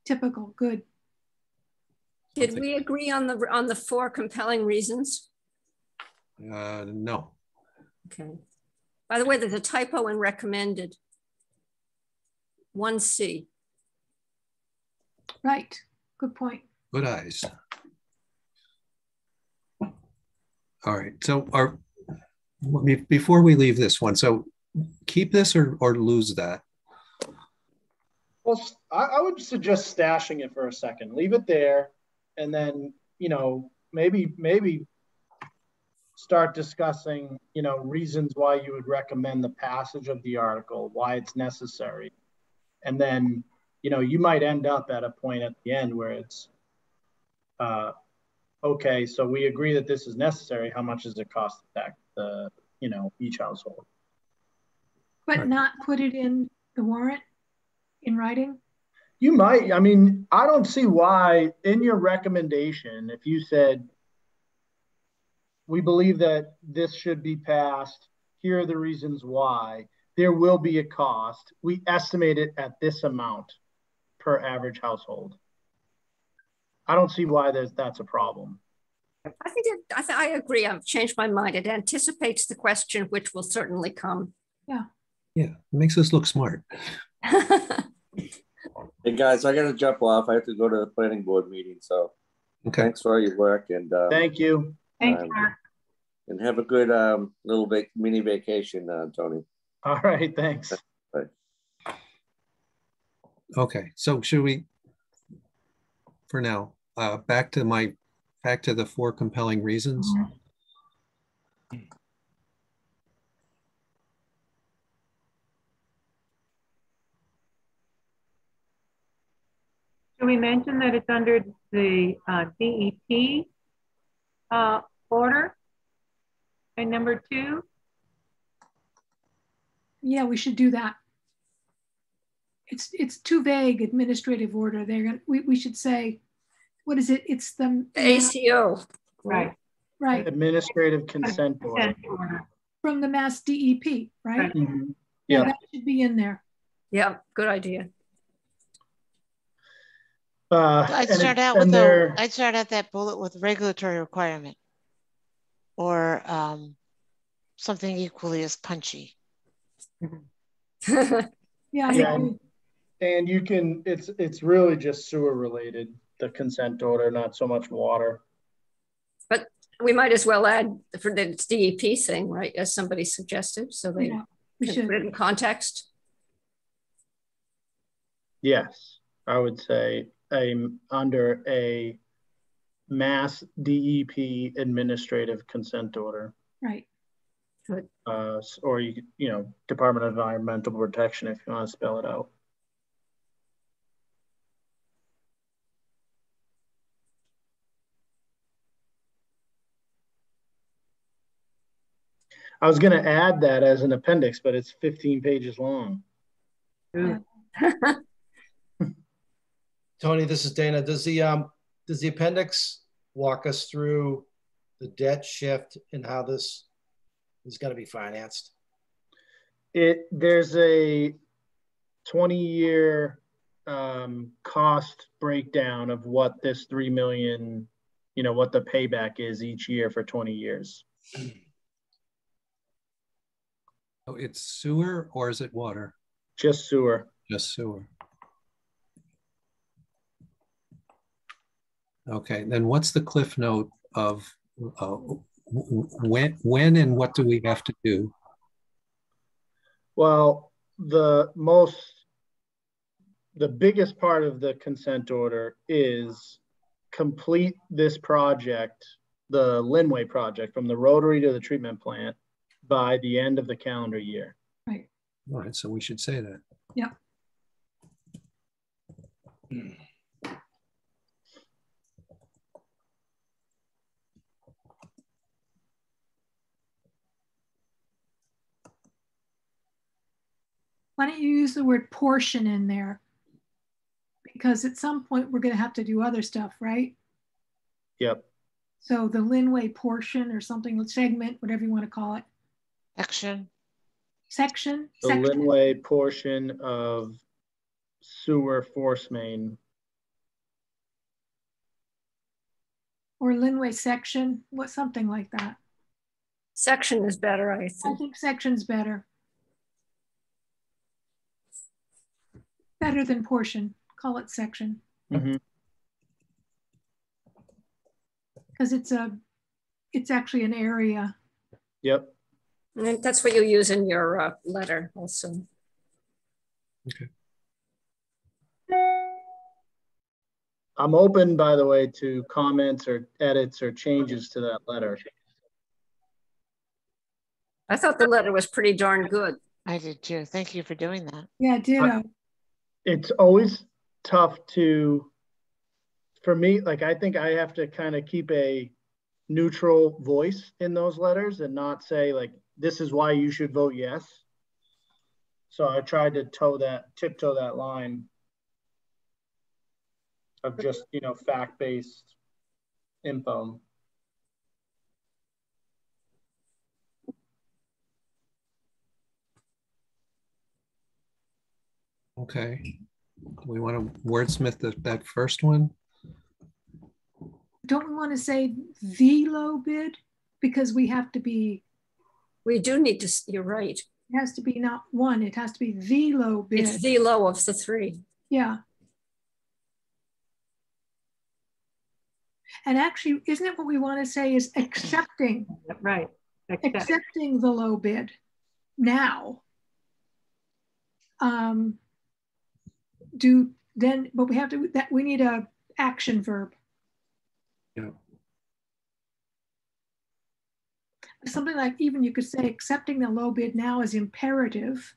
Typical, good. Did we agree on the 4 compelling reasons? No. Okay. By the way, there's a typo in recommended. 1C. Right. Good point. Good eyes. All right. So before we leave this one, so keep this or lose that? Well, I would suggest stashing it for a second. Leave it there, and then, you know, maybe start discussing, you know, reasons why you would recommend the passage of the article, why it's necessary. And then, you know, you might end up at a point at the end where it's, okay, so we agree that this is necessary. How much does it cost you know, each household? But not put it in the warrant in writing? You might. I mean, I don't see why in your recommendation, if you said, we believe that this should be passed, here are the reasons why, there will be a cost. We estimate it at this amount per average household. I don't see why that's a problem. I agree. I've changed my mind. It anticipates the question, which will certainly come. Yeah. Yeah, it makes us look smart. Hey guys, I gotta jump off. I have to go to the planning board meeting. So thanks for all your work, and thank you. Thanks, Mark. And have a good little mini vacation, Tony. All right, thanks. Bye. Okay, so should we, for now, back to the 4 compelling reasons? Mm-hmm. Should we mention that it's under the DEP order and number 2? Yeah, we should do that. It's too vague, administrative order. We should say, what is it? It's the ACO. Right. Right. Administrative consent order. From the Mass DEP, right? Mm-hmm. Yeah, that should be in there. Yeah, good idea. I'd start out that bullet with regulatory requirement, or something equally as punchy. Yeah. And you can, it's really just sewer related, the consent order, not so much water. But we might as well add for the DEP thing, right, as somebody suggested, so they can put it in context. Yes, I would say under a Mass DEP administrative consent order. Right. Good. Or you know, Department of Environmental Protection, if you want to spell it out. I was going to add that as an appendix, but it's 15 pages long. Tony, this is Dana. Does the appendix walk us through the debt shift and how this is going to be financed? There's a 20-year cost breakdown of what this $3 million, you know, what the payback is each year for 20 years. Oh, it's sewer or is it water? Just sewer. Just sewer. Okay, then what's the cliff note of when and what do we have to do? Well, the biggest part of the consent order is complete this project, the Linway project, from the rotary to the treatment plant by the end of the calendar year. Right. All right, so we should say that. Yep. Why don't you use the word portion in there? Because at some point we're going to have to do other stuff, right? Yep. So the Linway portion or something, segment, whatever you want to call it. Section. The Linway portion of sewer force main. Or Linway section, something like that. Section is better, I think. I think section's better. Better than portion. Call it section. Because it's actually an area. Yep. And that's what you use in your letter also. Okay. I'm open, by the way, to comments or edits or changes to that letter. I thought the letter was pretty darn good. I did too. Thank you for doing that. Yeah, ditto. It's always tough for me, like I think I have to kind of keep a neutral voice in those letters and not say like, this is why you should vote yes. So I tried to tiptoe that line of just, fact-based info. Okay. We want to wordsmith that first one. Don't we want to say the low bid? Because we have to be. We do need to, you're right. It has to be not one, it has to be the low bid. It's the low of the three. Yeah. And actually, isn't it what we want to say is accepting? Right. Accepting the low bid now. But we have to, we need a action verb. Yeah. Something like, even you could say accepting the low bid now is imperative.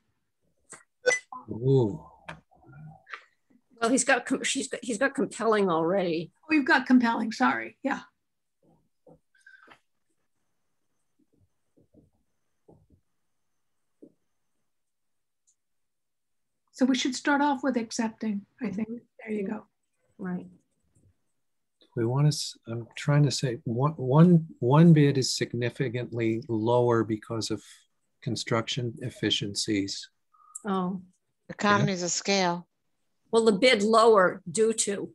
Ooh. Well, he's got compelling already. We've got compelling, sorry, yeah. So we should start off with accepting, I think. There you go. Right. We want to, I'm trying to say one bid is significantly lower because of construction efficiencies. Oh. Economies of scale. Well, the bid lower due to,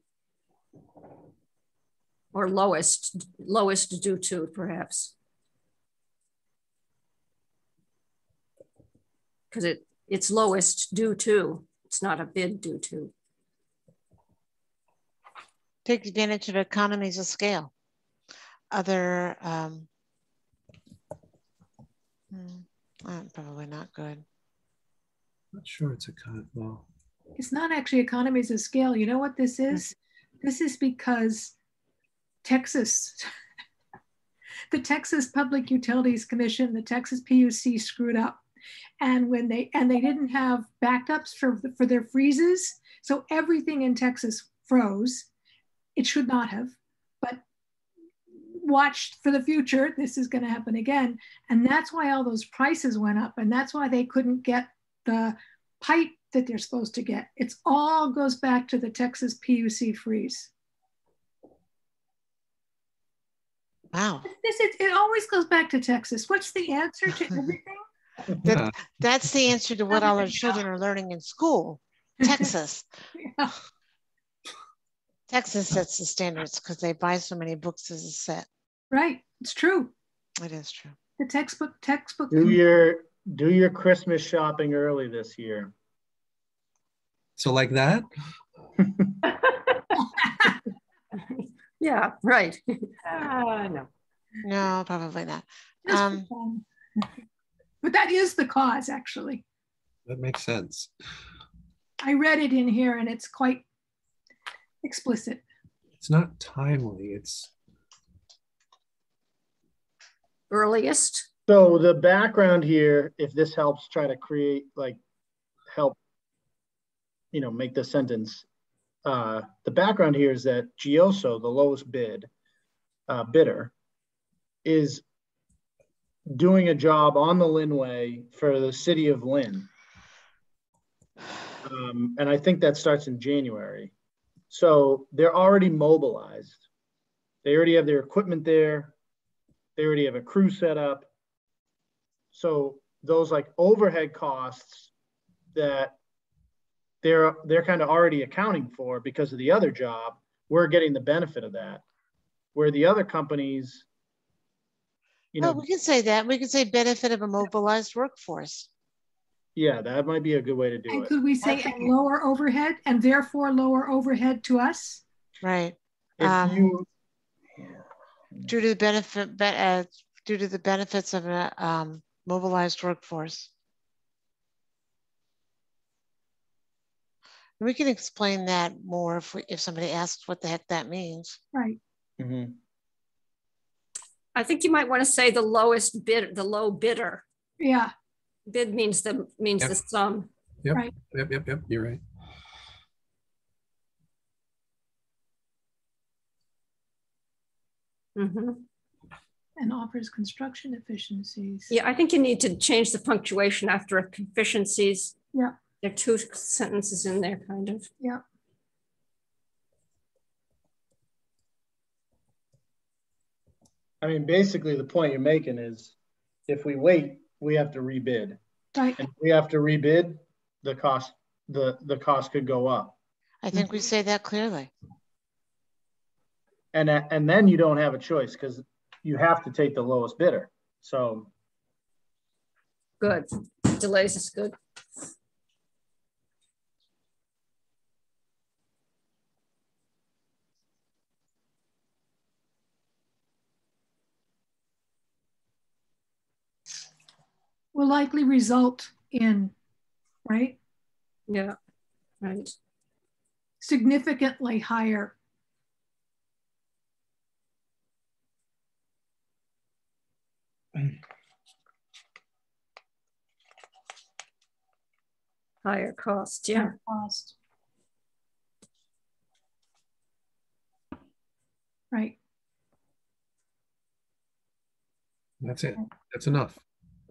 or lowest due to, perhaps. Because it's lowest due to, it's not a bid due to. Take advantage of economies of scale. Other, probably not good. Not sure it's well. It's not actually economies of scale. You know what this is? This is because Texas, the Texas Public Utilities Commission, the Texas PUC screwed up. And when they didn't have backups for their freezes, so everything in Texas froze. It should not have, but watch for the future. This is going to happen again. And that's why all those prices went up. And that's why they couldn't get the pipe that they're supposed to get. It's all goes back to the Texas PUC freeze. Wow. It always goes back to Texas. What's the answer to everything? That's the answer to what all our children are learning in school. Texas. Yeah. Texas sets the standards because they buy so many books as a set. Right, it's true. It is true. The textbook. Do your Christmas shopping early this year. So like that? Yeah, right. No. No, probably not. Just for fun. But that is the cause, actually. That makes sense. I read it in here and it's quite explicit. It's not timely. It's Earliest. So the background here, if this helps try to create, like, help, you know, make the sentence, the background here is that Gioso, the lowest bidder, is doing a job on the Linway for the city of Lynn. And I think that starts in January. So they're already mobilized. They already have their equipment there. They already have a crew set up. So those like overhead costs that they're kind of already accounting for because of the other job, we're getting the benefit of that. Where the other companies, you know, we can say that. We can say benefit of a mobilized workforce. yeah, that might be a good way to do And it. could we say a lower overhead and therefore lower overhead to us? Right. If you, due to the benefits of a mobilized workforce. We can explain that more if somebody asks what the heck that means. Right. mm-hmm. I think you might want to say the lowest bid, the low bidder. Yeah. Bid means the sum. Yep. Right. Yep. You're right. Mm-hmm. And offers construction efficiencies. Yeah, I think you need to change the punctuation after efficiencies. Yeah. There are two sentences in there, kind of. Yeah. I mean, basically the point you're making is if we wait, we have to rebid. Right. And if we have to rebid, the cost could go up. I think we say that clearly. And then you don't have a choice because you have to take the lowest bidder. So Good. Delays is good. Will likely result in, right? Yeah, right. Significantly higher. Higher cost, yeah. Higher cost. Right. That's it. That's enough.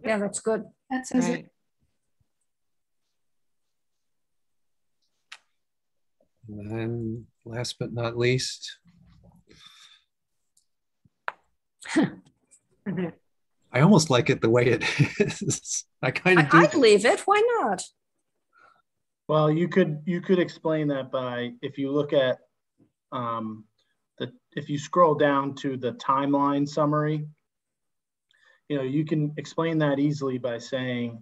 Yeah, that's good. That says Right. it. And then last but not least, I almost like it the way it is. I kind of do. I'd leave it. Why not? well, you could explain that by if you look at if you scroll down to the timeline summary, you know, you can explain that easily by saying,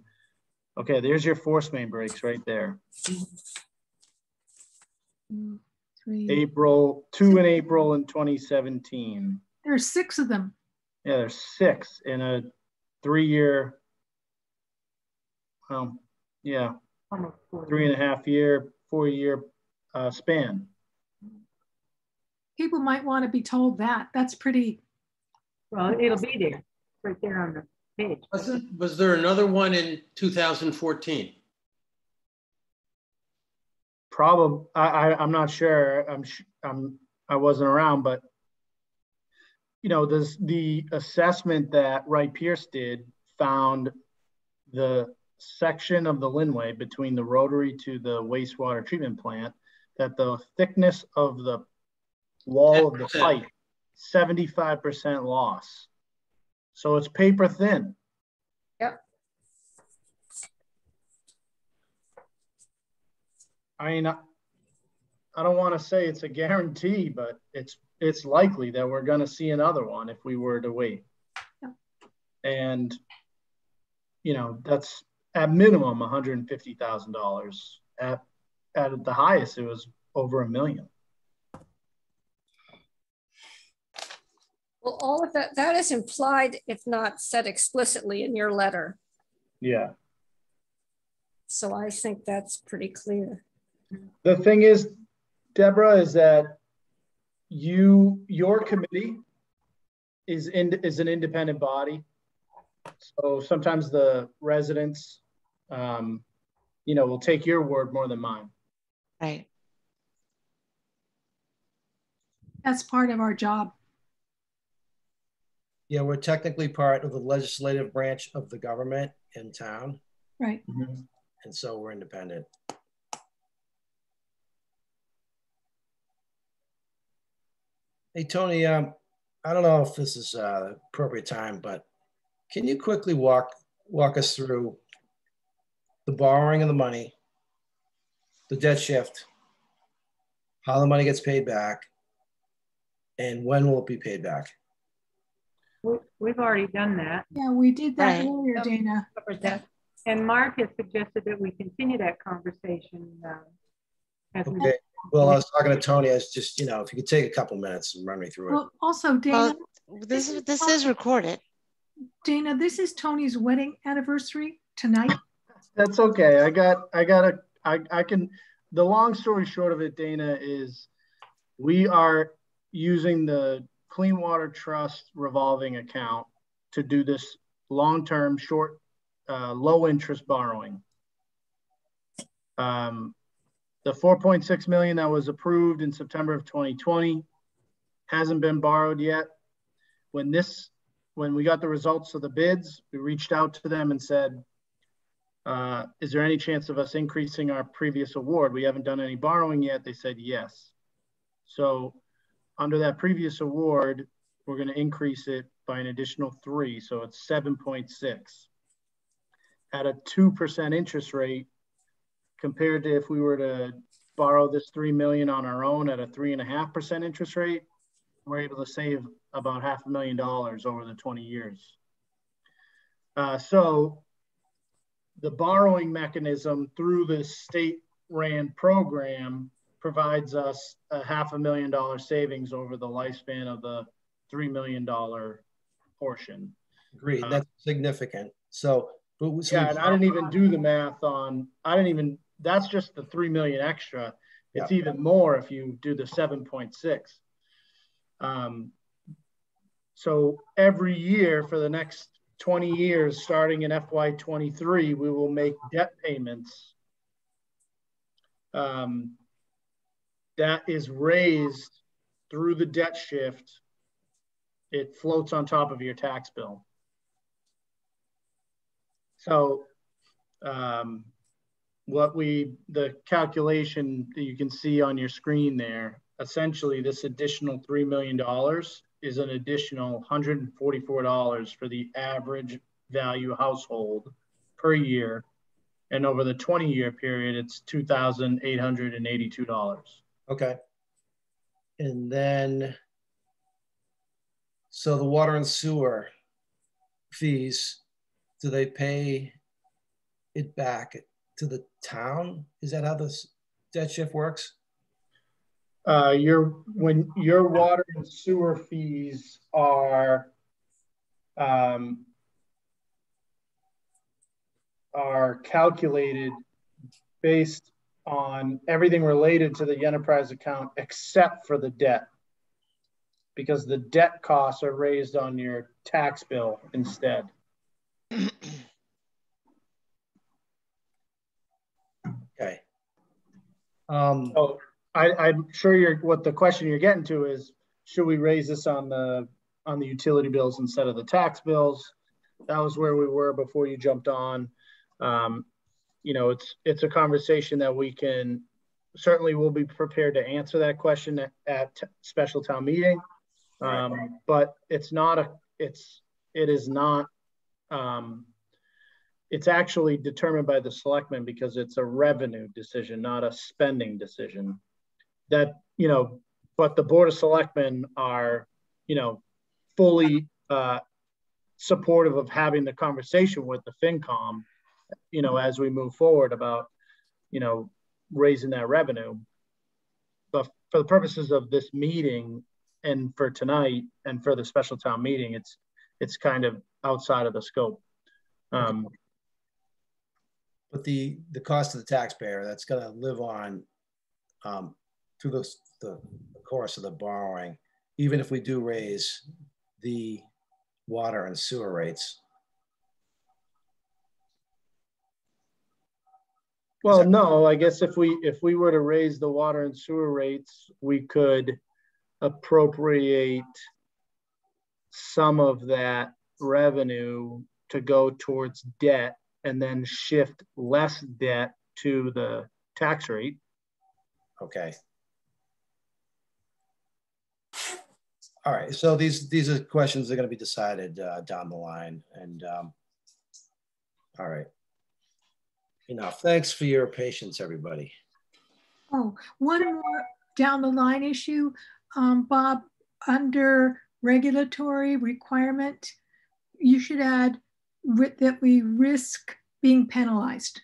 okay, there's your force main breaks right there. 2, 3. April 2 in April in 2017. There's 6 of them. Yeah, there's 6 in a 3-year. Yeah, 3.5 year, 4-year span. People might want to be told that. That's pretty. Well, it'll be there, right there on the page. Was there another one in 2014? Probably, I'm not sure. I wasn't around, but you know, the assessment that Wright Pierce did found the section of the Linway between the rotary to the wastewater treatment plant that the thickness of the wall 10%. Of the pipe, 75% loss. So it's paper thin. Yep. I mean, I don't want to say it's a guarantee, but it's likely that we're going to see another one if we were to wait. Yeah. And, you know, that's at minimum $150,000. At the highest, it was over $1 million. Well, all of that is implied, if not said explicitly in your letter. Yeah. So I think that's pretty clear. The thing is, Deborah, is that your committee is an independent body. So sometimes the residents, will take your word more than mine. Right. That's part of our job. Yeah, we're technically part of the legislative branch of the government in town. Right. Mm-hmm. And so we're independent. Hey, Tony, I don't know if this is appropriate time, but can you quickly walk us through the borrowing of the money, the debt shift, how the money gets paid back, and when will it be paid back? We've already done that. Yeah, we did that Right. earlier, Dana. And Mark has suggested that we continue that conversation. Okay. Well, I was talking to Tony. I was just, if you could take a couple minutes and run me through it. Well, also, Dana. Well, this is recorded. Dana, this is Tony's wedding anniversary tonight. That's okay. I can, the long story short of it, Dana, is we are using the Clean Water Trust revolving account to do this long-term, short, low interest borrowing. The 4.6 million that was approved in September of 2020 hasn't been borrowed yet. When we got the results of the bids, we reached out to them and said, is there any chance of us increasing our previous award? We haven't done any borrowing yet. They said yes. So under that previous award, we're going to increase it by an additional 3. So it's 7.6 at a 2% interest rate, compared to if we were to borrow this 3 million on our own at a 3.5% interest rate, we're able to save about $500,000 over the 20 years. So the borrowing mechanism through the state ran program provides us a $500,000 savings over the lifespan of the $3 million portion. Agreed. That's significant. So yeah, and I didn't even do the math on, that's just the 3 million extra. It's even more if you do the 7.6. So every year for the next 20 years, starting in FY23, we will make debt payments that is raised through the debt shift. It floats on top of your tax bill. So the calculation that you can see on your screen there, essentially this additional $3 million is an additional $144 for the average value household per year. And over the 20-year period, it's $2,882. Okay. And then, so the water and sewer fees, do they pay it back to the town? Is that how this debt shift works? When your water and sewer fees are calculated based on everything related to the enterprise account except for the debt, because the debt costs are raised on your tax bill instead. Okay. So I'm sure what the question you're getting to is, should we raise this on the utility bills instead of the tax bills? That was where we were before you jumped on. It's a conversation that we can, certainly we'll be prepared to answer that question at special town meeting. But it's actually determined by the selectmen because it's a revenue decision, not a spending decision. But the Board of Selectmen are, fully supportive of having the conversation with the FINCOM, as we move forward about, raising that revenue. But for the purposes of this meeting, and for tonight and for the special town meeting, it's kind of outside of the scope. But the cost to the taxpayer, that's going to live on through the course of the borrowing, even if we do raise the water and sewer rates. Well, no, I guess if we were to raise the water and sewer rates, we could appropriate some of that revenue to go towards debt and then shift less debt to the tax rate. Okay. All right, so these are questions that are going to be decided down the line, and all right. Enough. Thanks for your patience, everybody. Oh, one more down the line issue, Bob, under regulatory requirement, you should add that we risk being penalized.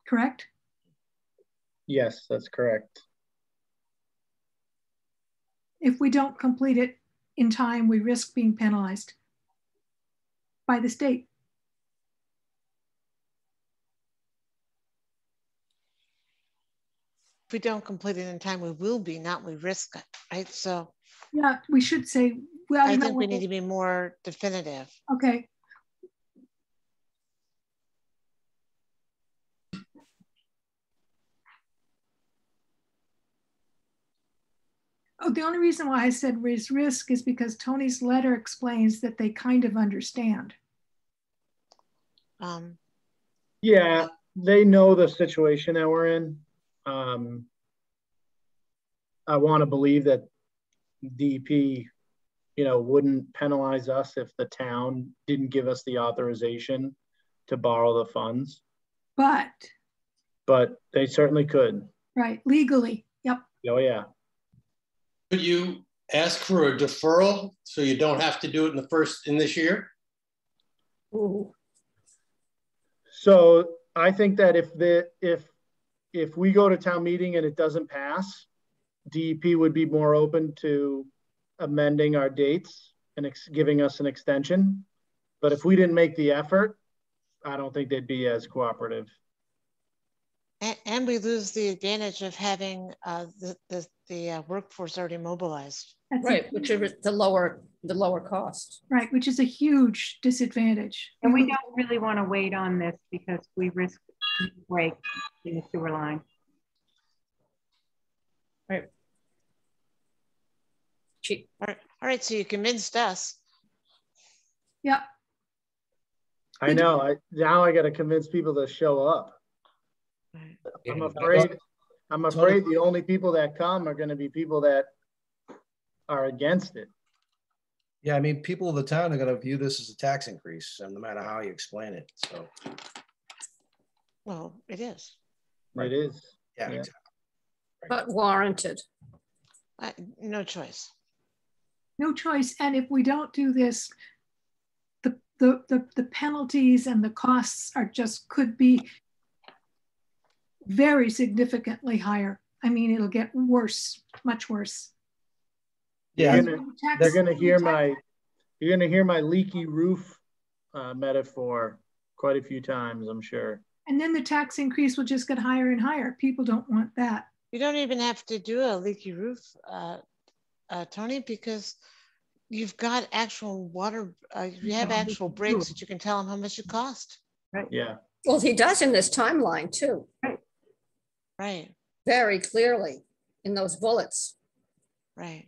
Correct? Yes, that's correct. If we don't complete it in time, we risk being penalized by the state. If we don't complete it in time, we will be, not we risk it, right? So yeah, we should say, well, I think we need to be more definitive. Okay. Oh, the only reason why I said raise risk is because Tony's letter explains that they kind of understand. Yeah, they know the situation that we're in. I want to believe that DEP, wouldn't penalize us if the town didn't give us the authorization to borrow the funds. But they certainly could. Right, legally, yep. Oh yeah. Could you ask for a deferral so you don't have to do it in this year? Ooh. So I think that if we go to town meeting and it doesn't pass, DEP would be more open to amending our dates and giving us an extension. But if we didn't make the effort, I don't think they'd be as cooperative. And we lose the advantage of having the workforce already mobilized. Right, which is the lower cost. Right, which is a huge disadvantage. And we don't really want to wait on this because we risk break in the sewer line. Right. All right, so you convinced us. Yeah. I know. Now I got to convince people to show up. I'm afraid the only people that come are going to be people that are against it. Yeah, I mean, people of the town are going to view this as a tax increase, no matter how you explain it. So, well, it is. It is. Yeah, exactly. Right. But warranted. No choice. No choice. And if we don't do this, the penalties and the costs are could be very significantly higher. I mean, it'll get worse, much worse. Yeah, you're gonna hear my leaky roof metaphor quite a few times, I'm sure. And then the tax increase will just get higher and higher. People don't want that. You don't even have to do a leaky roof, Tony, because you've got actual water. You have actual breaks that you can tell them how much it cost. Right. Yeah. Well, he does in this timeline too. Right. Very clearly in those bullets. Right.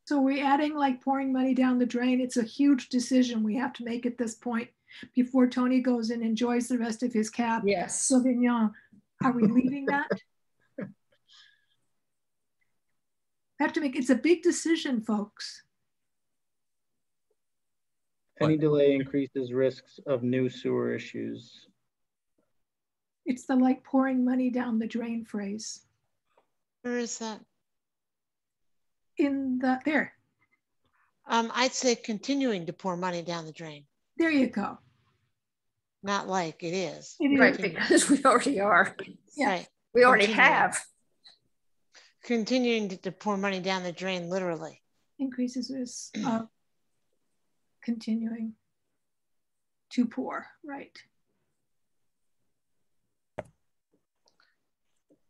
So we're adding like pouring money down the drain. It's a huge decision we have to make at this point before Tony goes and enjoys the rest of his cab. Yes. Sauvignon. Are we leaving that? Have to make, it's a big decision, folks. Any delay increases risks of new sewer issues. It's the like pouring money down the drain phrase. Where is that? There. I'd say continuing to pour money down the drain. There you go. Not like it is. It is. Right, because we already are. Yeah. Right. We already have. continuing to pour money down the drain, literally. Increases is continuing to pour, right?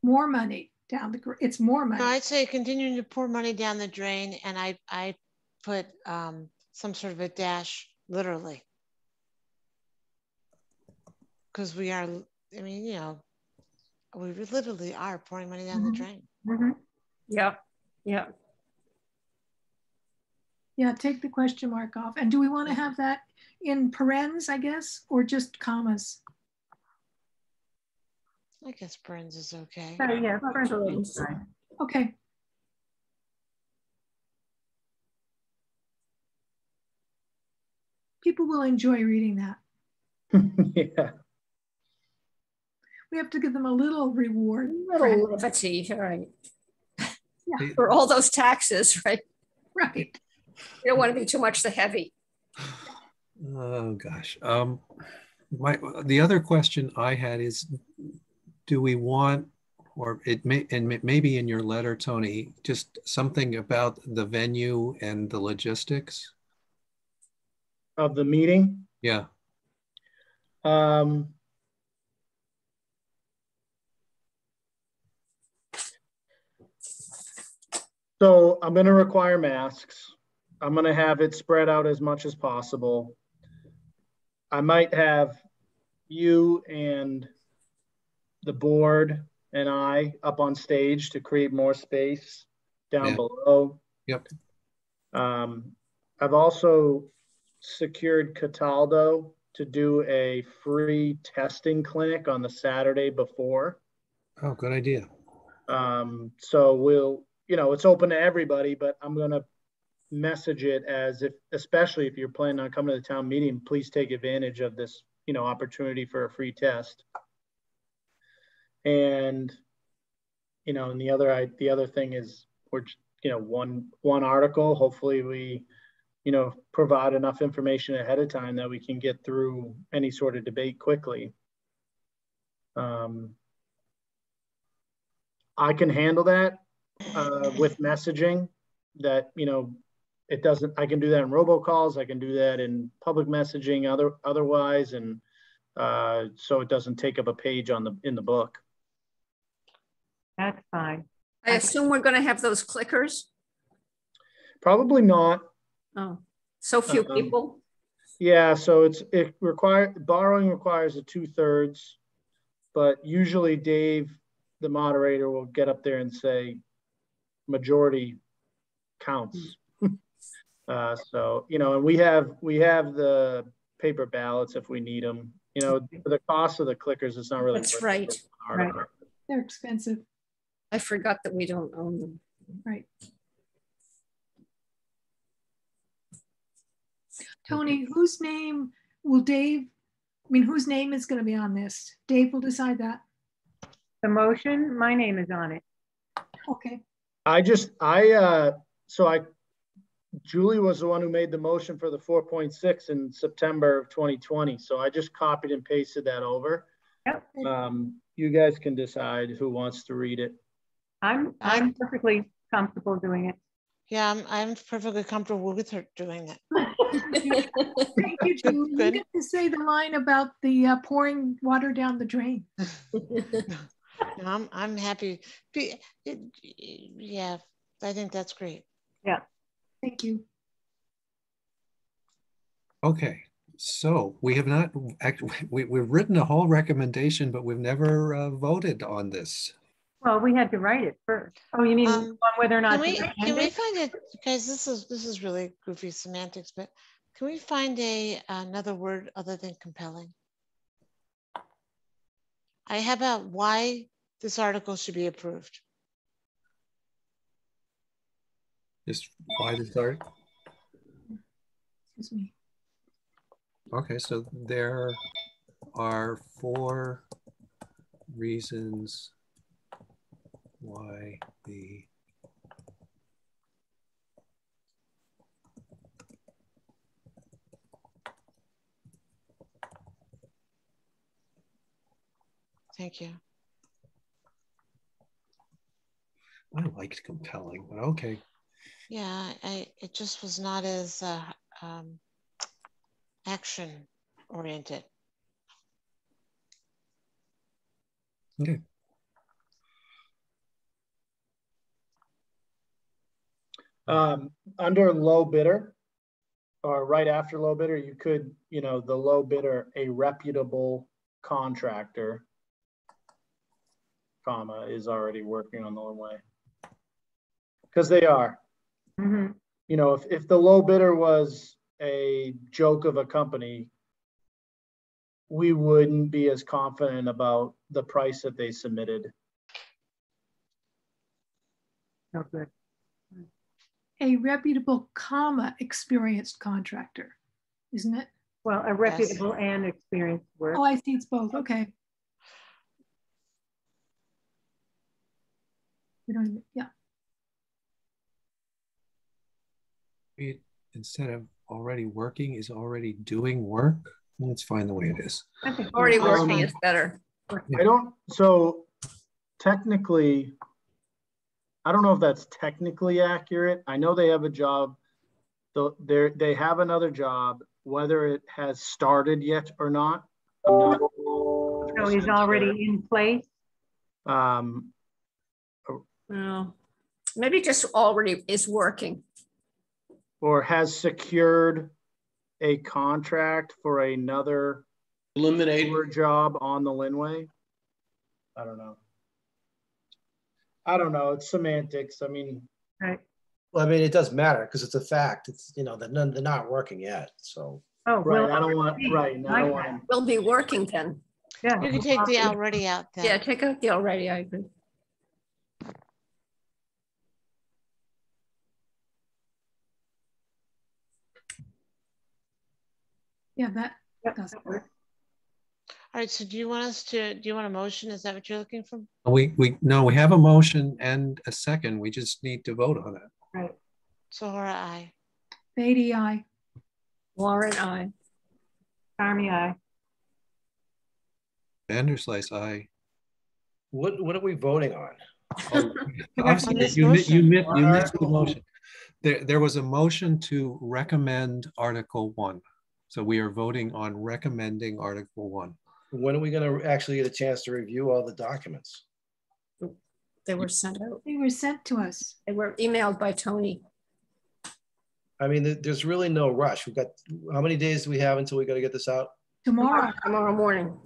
More money down the, it's more money. No, I'd say continuing to pour money down the drain, and I put some sort of a dash, literally. Because we are, I mean, you know, we literally are pouring money down the drain. Yeah, yeah. Yeah, take the question mark off. And do we want to have that in parens, I guess, or just commas? I guess parens is okay. Yeah, parens. Okay. People will enjoy reading that. Yeah. We have to give them a little reward. A little levity, right? Yeah. For all those taxes, right? Right. You don't want to be too much the heavy. Oh gosh. The other question I had is, do we want, or it may, and maybe in your letter, Tony, just something about the venue and the logistics Of the meeting? Yeah. So I'm going to require masks. I'm going to have it spread out as much as possible. I might have you and the board and I up on stage to create more space down below. Yep. I've also secured Cataldo to do a free testing clinic on the Saturday before. Oh, good idea. So we'll, you know, it's open to everybody, but I'm going to message it as if, especially if you're planning on coming to the town meeting, please take advantage of this, you know, opportunity for a free test. And, you know, and the other thing is, we're, you know, one article, hopefully we, you know, provide enough information ahead of time that we can get through any sort of debate quickly. I can handle that with messaging that, you know, it doesn't, I can do that in robocalls. I can do that in public messaging otherwise. And so it doesn't take up a page in the book. That's fine. I assume we're going to have those clickers. Probably not. Oh, so few people. Yeah, so borrowing requires a 2/3, but usually Dave, the moderator, will get up there and say majority counts. So, you know, and we have the paper ballots if we need them. You know, for the cost of the clickers, it's not really. That's right. Right. They're expensive. I forgot that we don't own them. Right. Tony, whose name will Dave, I mean, whose name is going to be on this? Dave will decide that. The my name is on it. Okay. Julie was the one who made the motion for the 4.6 in September of 2020. So I just copied and pasted that over. Yep. You guys can decide who wants to read it. I'm perfectly comfortable doing it. Yeah, I'm perfectly comfortable with her doing that. Thank you, Julie. You get to say the line about the pouring water down the drain. No, I'm happy. Yeah, I think that's great. Yeah. Thank you. Okay, so we have not actually, we've written a whole recommendation, but we've never voted on this. Well, we had to write it first. Oh, you mean on whether or not can we find it, guys? This is really goofy semantics, but can we find another word other than compelling? How about why this article should be approved? Just why to start? Excuse me. Okay, so there are 4 reasons why the Thank you. I liked compelling, but okay. Yeah, it just was not as action oriented. Okay. Under low bidder, or right after low bidder, you could, the low bidder, a reputable contractor, comma, is already working on the Linway. Because they are. Mm-hmm. If the low bidder was a joke of a company, we wouldn't be as confident about the price that they submitted. Okay. A reputable, comma, experienced contractor, isn't it? Well, a reputable and experienced work. Oh, I see, it's both, okay. We don't even, yeah. Instead of already working is already doing work. Let's find the way it is. I think Already working is better. So technically, I don't know if that's technically accurate. I know they have a job. They have another job, whether it has started yet or not. I'm not. So he's already in place. Well, maybe just already is working. Or has secured a contract for another job on the Linway. I don't know. It's semantics. I mean, right. Well, I mean, it doesn't matter because it's a fact. It's, they're not working yet. So. Oh, right. well, I don't want. Right. I don't want. We'll be working then. Yeah. You can take the already out then. Yeah, take out the already. I agree. Yeah, that doesn't work. All right, so do you want a motion? Is that what you're looking for? We have a motion and a second. We just need to vote on it. Right. Sahara, aye. Beatty, aye. Warren, aye. Carmy, aye. Vanderslice, aye. What are we voting on? Obviously, you missed the motion. There was a motion to recommend Article 1. So we are voting on recommending Article 1. When are we going to actually get a chance to review all the documents? They were sent out. They were sent to us. They were emailed by Tony. I mean, there's really no rush. We've got, how many days do we have until we got to get this out? Tomorrow. Tomorrow morning.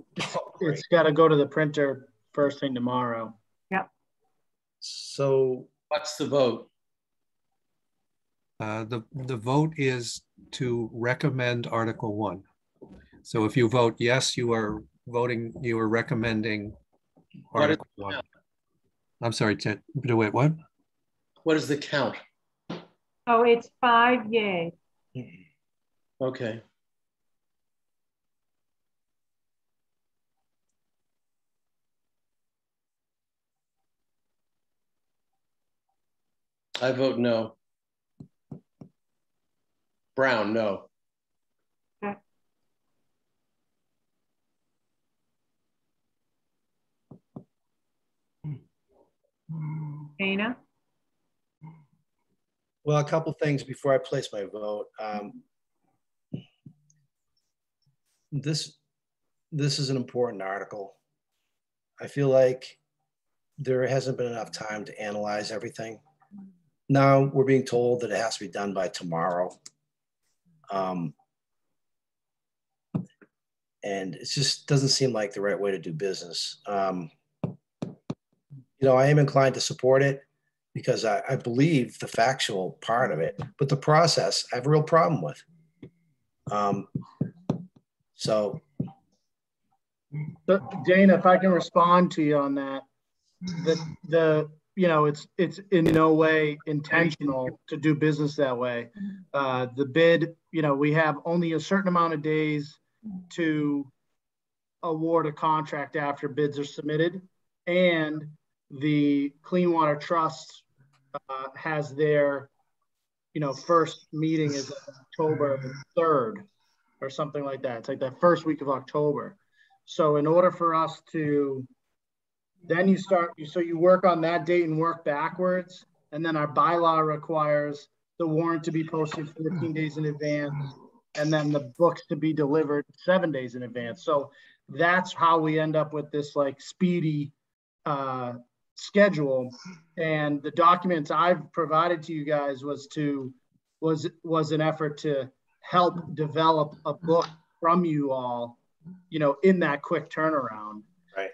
It's got to go to the printer first thing tomorrow. Yep. So what's the vote? The vote is to recommend Article 1. So if you vote yes, you are recommending Article 1. I'm sorry, wait, what? What is the count? Oh, it's 5 yay. Okay. I vote no. Brown, no. Okay. Dana? Well, a couple things before I place my vote. This is an important article. I feel like there hasn't been enough time to analyze everything. Now we're being told that it has to be done by tomorrow. And it just doesn't seem like the right way to do business. I am inclined to support it because I believe the factual part of it, but the process I have a real problem with. So Dana, if I can respond to you on that, it's in no way intentional to do business that way. The bid, we have only a certain amount of days to award a contract after bids are submitted, and the Clean Water Trust has their, first meeting is October 3rd or something like that. It's like that first week of October. So in order for us to Then you work on that date and work backwards. And then our bylaw requires the warrant to be posted 14 days in advance, and then the books to be delivered 7 days in advance. So that's how we end up with this like speedy schedule. And the documents I've provided to you guys was an effort to help develop a book from you all, in that quick turnaround. Right.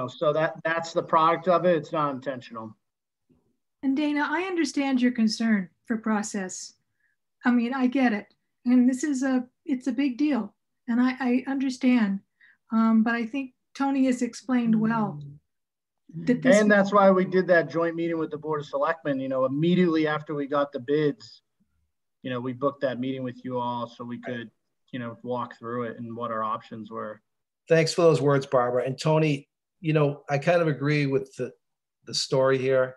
So that's the product of it. It's not intentional. And Dana, I understand your concern for process. I mean, I get it. And it's a big deal. And I understand. But I think Tony has explained well. And that's why we did that joint meeting with the Board of Selectmen, immediately after we got the bids, we booked that meeting with you all so we could, walk through it and what our options were. Thanks for those words, Barbara. And Tony, I kind of agree with the story here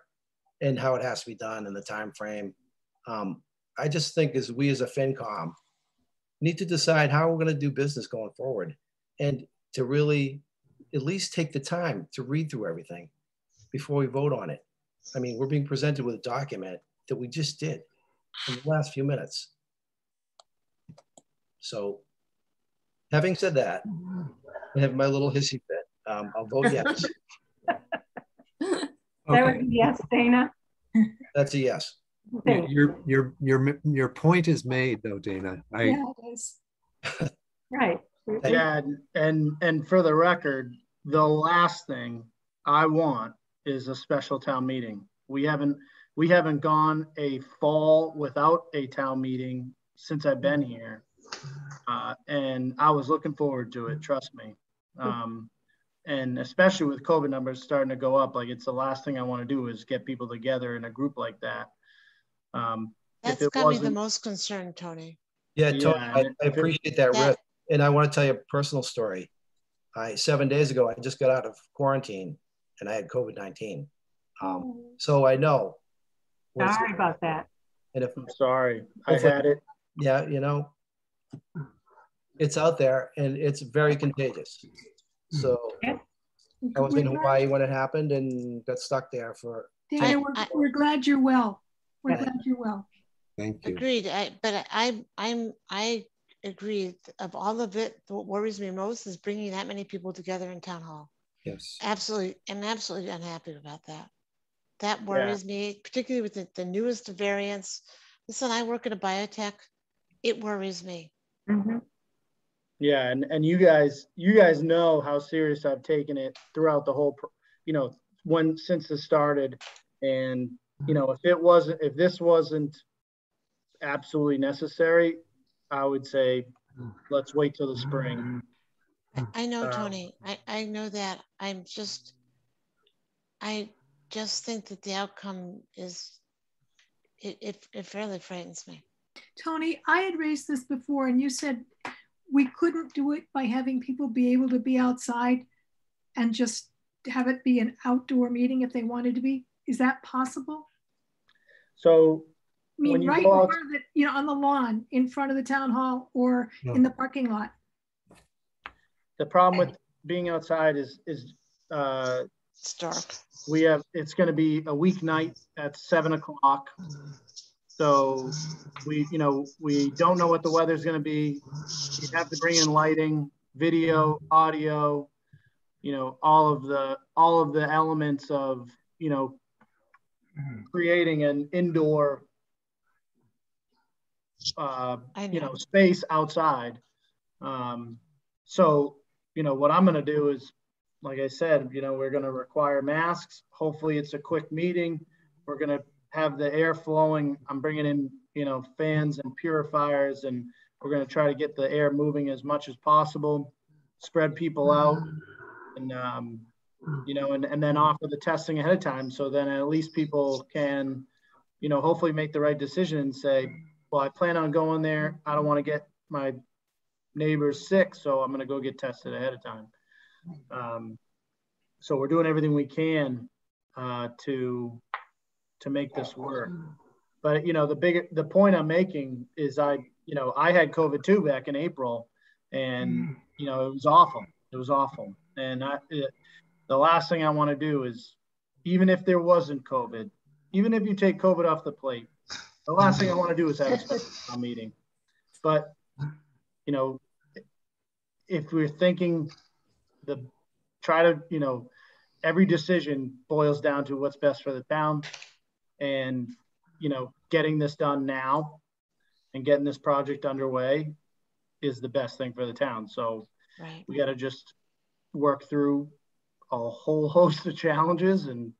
and how it has to be done and the time frame. I just think we as a FINCOM need to decide how we're going to do business going forward, and to really at least take the time to read through everything before we vote on it. I mean, we're being presented with a document that we just did in the last few minutes. So having said that, I have my little hissy fit. I'll vote yes. That would be yes, Dana. That's a yes. Your point is made, though, Dana. Yeah, it is. Right. Yeah, and for the record, the last thing I want is a special town meeting. We haven't gone a fall without a town meeting since I've been here, and I was looking forward to it. Trust me. And especially with COVID numbers starting to go up, like it's the last thing I want to do is get people together in a group like that. That's got me the most concerned, Tony. Yeah, Tony, I appreciate that risk. And I want to tell you a personal story. 7 days ago, I just got out of quarantine and I had COVID-19. So I know. Sorry about that. And if I'm sorry, I had it. Yeah, it's out there and it's very contagious. So I was in Hawaii when it happened and got stuck there for. Dana, we're glad you're well. We're glad you're well. Thank you. Agreed. I agree. Of all of it, what worries me most is bringing that many people together in town hall. Yes. Absolutely. I'm absolutely unhappy about that. That worries me, particularly with the newest variants. Listen, I work at a biotech. It worries me. Mm-hmm. Yeah, and you guys know how serious I've taken it throughout the whole, since it started, and if this wasn't absolutely necessary, I would say let's wait till the spring. I know, Tony. I know that. I just think that the outcome is it fairly frightens me. Tony, I had raised this before, and you said we couldn't do it by having people be able to be outside and just have it be an outdoor meeting if they wanted to be. Is that possible? So I mean, right in front of it, on the lawn, in front of the town hall, or in the parking lot. The problem with being outside is it's dark. It's going to be a weeknight at 7 o'clock. So we don't know what the weather's going to be. You have to bring in lighting, video, audio, all of the elements of, creating an indoor, space outside. So, what I'm going to do is, like I said, we're going to require masks. Hopefully it's a quick meeting. We're going to have the air flowing. I'm bringing in, fans and purifiers, and we're going to try to get the air moving as much as possible, spread people out, and, and then offer the testing ahead of time. So then at least people can, hopefully make the right decision and say, well, I plan on going there. I don't want to get my neighbors sick, so I'm going to go get tested ahead of time. So we're doing everything we can to make this work. But the point I'm making is I had COVID too back in April, and it was awful. It was awful, and the last thing I want to do is, even if there wasn't COVID, even if you take COVID off the plate, the last thing I want to do is have a special town meeting. But, you know, if we're thinking every decision boils down to what's best for the town, and, you know, getting this done now and getting this project underway is the best thing for the town. So we got to just work through a whole host of challenges and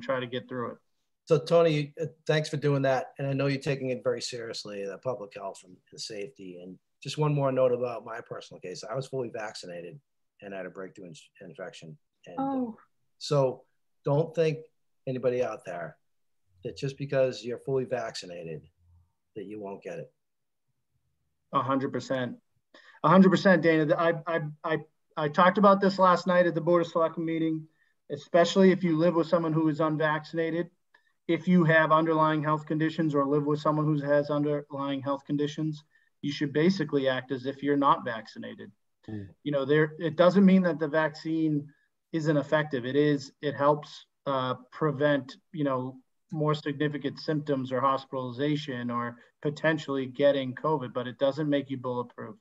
try to get through it. So Tony, thanks for doing that. And I know you're taking it very seriously, the public health and safety. And just one more note about my personal case. I was fully vaccinated and I had a breakthrough infection. And so don't think, anybody out there, that just because you're fully vaccinated that you won't get it. 100%. 100%, Dana. I talked about this last night at the Board of Selectmen meeting, especially if you live with someone who is unvaccinated. If you have underlying health conditions or live with someone who has underlying health conditions, you should basically act as if you're not vaccinated. You know, it doesn't mean that the vaccine isn't effective. It helps prevent, you know, more significant symptoms or hospitalization or potentially getting COVID, but it doesn't make you bulletproof.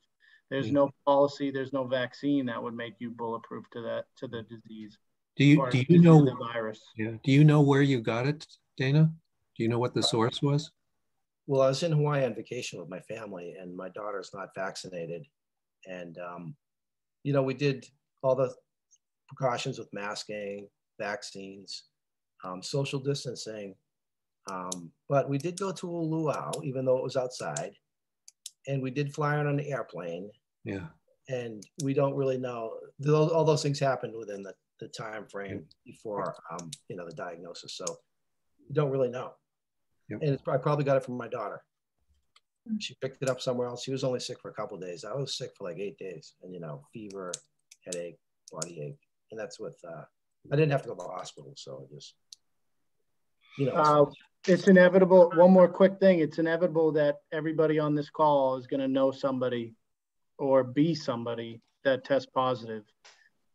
There's no policy, there's no vaccine that would make you bulletproof to the disease. Do you know the virus? Yeah. Do you know where you got it, Dana? Do you know what the source was? Well, I was in Hawaii on vacation with my family, and my daughter's not vaccinated. And, you know, we did all the precautions with masking, vaccines, social distancing. But we did go to a luau, even though it was outside. And we did fly on an airplane. Yeah. And we don't really know. All those things happened within the time frame before, you know, the diagnosis. So we don't really know. Yep. And I probably got it from my daughter. She picked it up somewhere else. She was only sick for a couple of days. I was sick for like 8 days, and, you know, fever, headache, body ache. And that's with, I didn't have to go to the hospital. So just, you know. It's inevitable. One more quick thing. It's inevitable that everybody on this call is going to know somebody or be somebody that tests positive.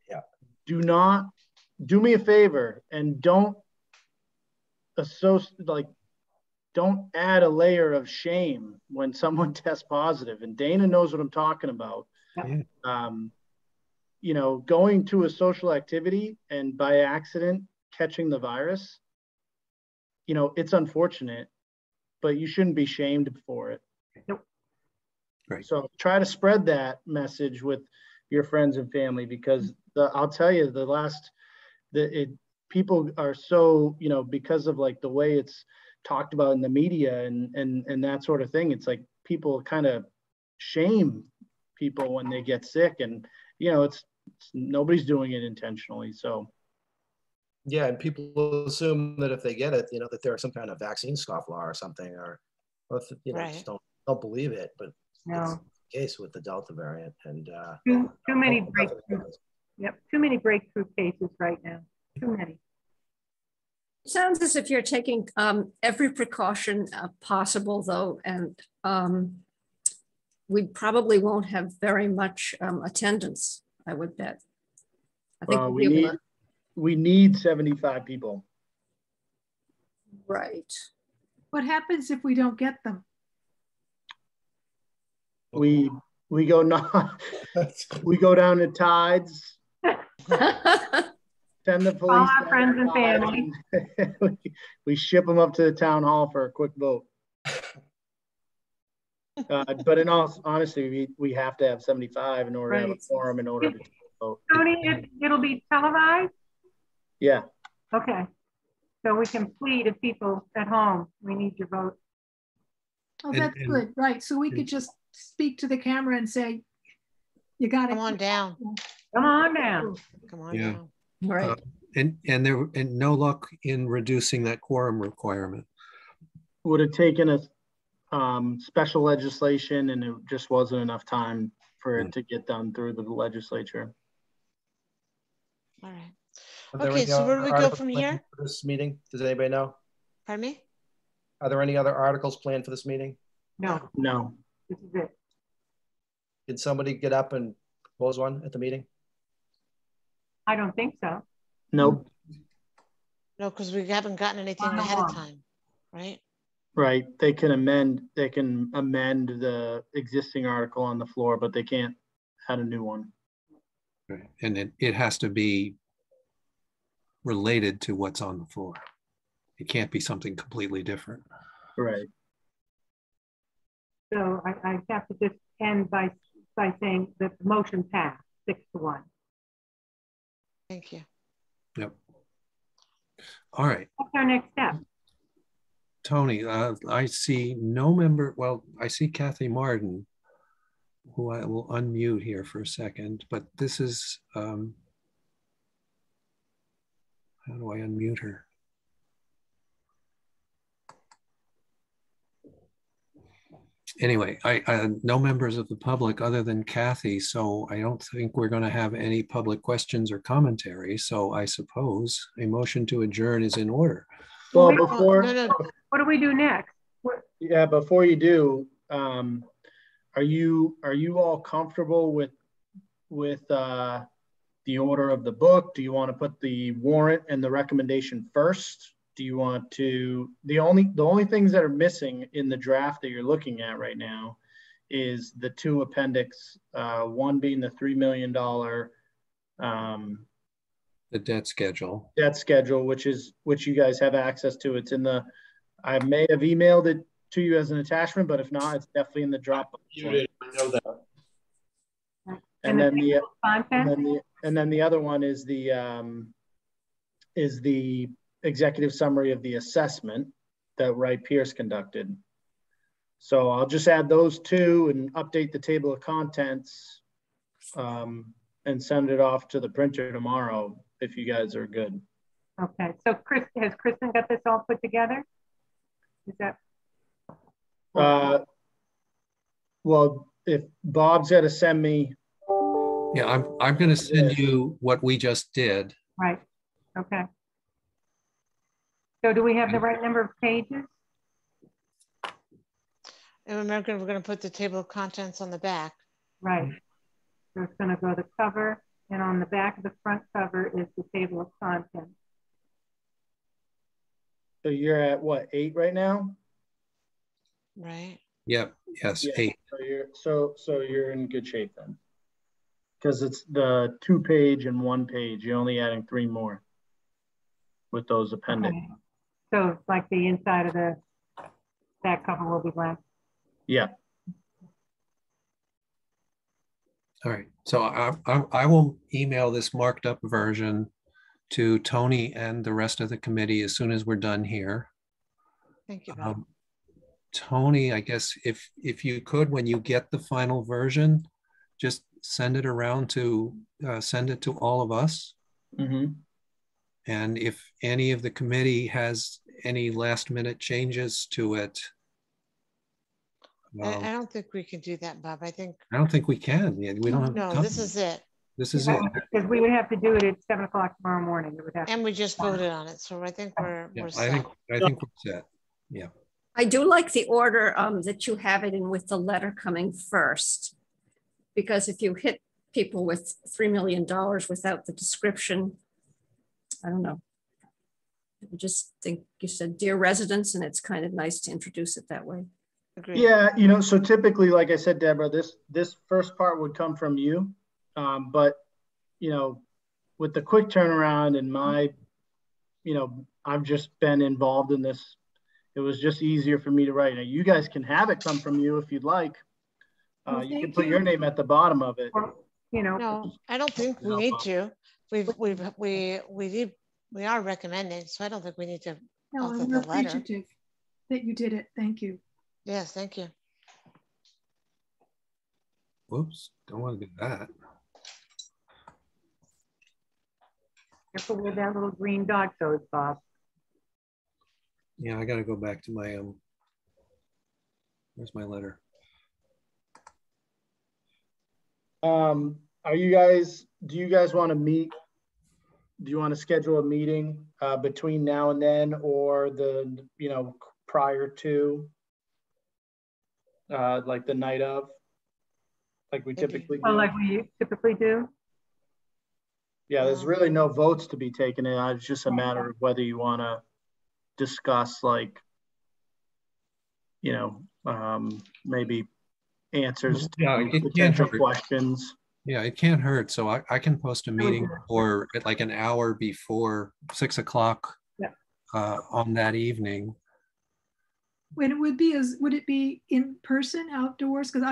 Yeah. Do me a favor and don't add a layer of shame when someone tests positive. And Dana knows what I'm talking about. Yeah. You know, going to a social activity and by accident catching the virus, you know, it's unfortunate, but you shouldn't be shamed for it. Nope. Right. So try to spread that message with your friends and family, because I'll tell you, people are so, you know, because of like the way it's talked about in the media and that sort of thing, it's like people kind of shame people when they get sick, and, you know, it's nobody's doing it intentionally. So. Yeah, and people assume that if they get it, you know, that there's some kind of vaccine scofflaw or something, or you know, just don't believe it. But it's the case with the Delta variant, and too many breakthrough. Yep, too many breakthrough cases right now. Too many. It sounds as if you're taking every precaution possible, though, and we probably won't have very much attendance, I would bet. I think we need 75 people. Right. What happens if we don't get them? We go down to Tides. Send the police. All our friends and family. We ship them up to the town hall for a quick vote. But in all honesty, we have to have 75 in order to have a quorum in order to vote. Tony, it'll be televised? Yeah. Okay. So we can plead to people at home, we need your vote. Oh, that's good. Right. So we could just speak to the camera and say, you got to come on down. Come on down. Come on down. Right. And no luck in reducing that quorum requirement. Would have taken a special legislation, and it just wasn't enough time for it to get done through the legislature. All right. Okay, so where do we go from here? For this meeting, does anybody know? Pardon me? Are there any other articles planned for this meeting? No. This is it. Did somebody get up and propose one at the meeting? I don't think so. Nope. No, because we haven't gotten anything ahead of time, right? Right. They can amend the existing article on the floor, but they can't add a new one. Right. And it has to be related to what's on the floor. It can't be something completely different. Right. So I have to just end by saying that the motion passed 6-1. Thank you. Yep. All right. What's our next step? Tony, I see no member. Well, I see Kathy Martin, who I will unmute here for a second, but this is, how do I unmute her? Anyway, I no members of the public other than Kathy, so I don't think we're going to have any public questions or commentary. So I suppose a motion to adjourn is in order. Well, before, what do we do next? Yeah, before you do, are you all comfortable with the order of the book? Do you want to put the warrant and the recommendation first? Do you want to, the only things that are missing in the draft that you're looking at right now is the two appendix, one being the $3 million the debt schedule, which you guys have access to. It's in the, I may have emailed it to you as an attachment, but if not, it's definitely in the Dropbox. You did, I know that. And then the other one is the executive summary of the assessment that Wright Pierce conducted. So I'll just add those two and update the table of contents and send it off to the printer tomorrow if you guys are good. Okay, so has Kristen got this all put together? Is that? Well, if Bob's got to send me. Yeah, I'm going to send you what we just did. Right. Okay. So do we have the right number of pages? And remember, we're going to put the table of contents on the back. Right. So it's going to go the cover, and on the back of the front cover is the table of contents. So you're at what, 8 right now? Right. Yep. Yes. Yeah, 8. So you're in good shape then, because it's the 2-page and 1-page. You're only adding 3 more with those appendix. Okay. So it's like the inside of the back cover will be blank. Yeah. All right. So I will email this marked up version to Tony and the rest of the committee as soon as we're done here. Thank you, Bob. Tony, I guess if you could, when you get the final version, just send it around to send it to all of us. Mm-hmm. And if any of the committee has any last minute changes to it. I don't think we can do that, Bob. I don't think we can. Yeah, we don't have no, time. this is it. This is it. Because we would have to do it at 7 o'clock tomorrow morning. It would have and we just voted on it. So I think we're set. I think we're set. Yeah. I do like the order that you have it in with the letter coming first, because if you hit people with $3 million without the description, I don't know. I just think you said dear residents, and it's kind of nice to introduce it that way. Agreed. Yeah, so typically, like I said, Deborah, this first part would come from you, but with the quick turnaround and my, I've just been involved in this. It was just easier for me to write. Now, you guys can have it come from you if you'd like. You can put your name at the bottom of it. No, I don't think we need to. We are recommending, so I don't think we need to. No, we're appreciative that you did it. Thank you. Yes, thank you. Whoops, don't want to do that. Careful where that little green dot goes, Bob. Yeah, I got to go back to my where's my letter? Do you guys want to meet? Do you want to schedule a meeting between now and then, or prior to, like the night of, like we typically do? Oh, like we typically do? Yeah, there's really no votes to be taken in. It's just a matter of whether you want to discuss, like, you know, maybe answers Yeah, to it can't potential hurt. questions. Yeah, it can't hurt. So I can post a meeting for like an hour before 6 o'clock on that evening. When it would be in person outdoors? Because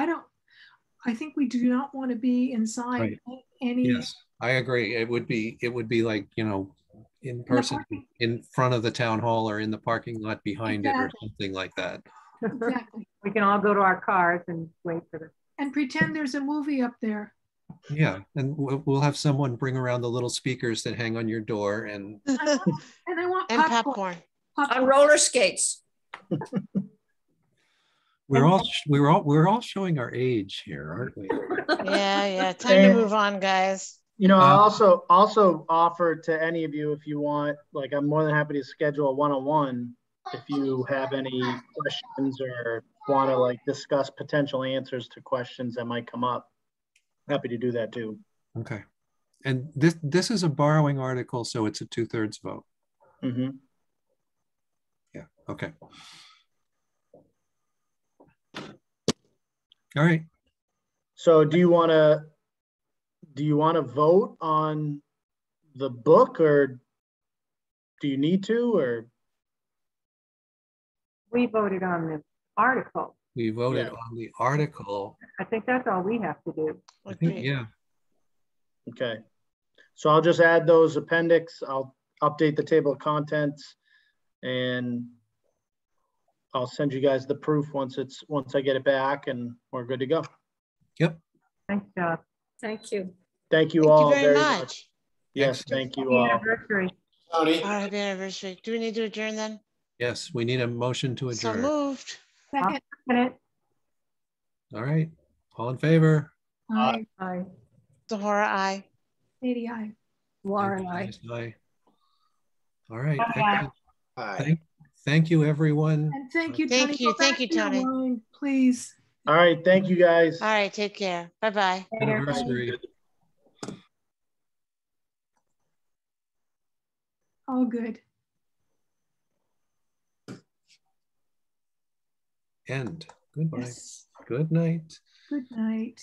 I think we do not want to be inside any. Yes, I agree. It would be like, you know, in person in front of the town hall or in the parking lot behind it or something like that. Exactly. We can all go to our cars and wait for this. And pretend there's a movie up there. Yeah, and we'll have someone bring around the little speakers that hang on your door, and I want popcorn. On roller skates. we're all showing our age here, aren't we? Yeah. Time to move on, guys. You know, I also offer to any of you, if you want, like, I'm more than happy to schedule a one-on-one if you have any questions or want to, like, discuss potential answers to questions that might come up. Happy to do that too. Okay. And this is a borrowing article, so it's a 2/3 vote. Mm-hmm. Yeah. Okay. All right. So do you want to vote on the book, or do you need to, or? We voted on the article. We voted on the article. I think that's all we have to do. I think, yeah. Okay. So I'll just add those appendix. I'll update the table of contents, and I'll send you guys the proof once I get it back, and we're good to go. Yep. Thanks, Josh. Thank you. Thank you all very very much. much. Yes, thank you Happy all. anniversary. Tony, Happy anniversary. Do we need to adjourn then? Yes, we need a motion to So adjourn. moved. Second. All right. All in favor? Aye. Aye. Zahora, aye. Katie, aye. Warren, I. Aye. All right. Bye. Thank you, everyone. And thank you, Thank Tony. you. Go Thank back you, to your Tony. line, please. All right, thank you guys. All right, take care. Bye-bye. Anniversary. All good. End. Goodbye. Yes. Good night. Good night.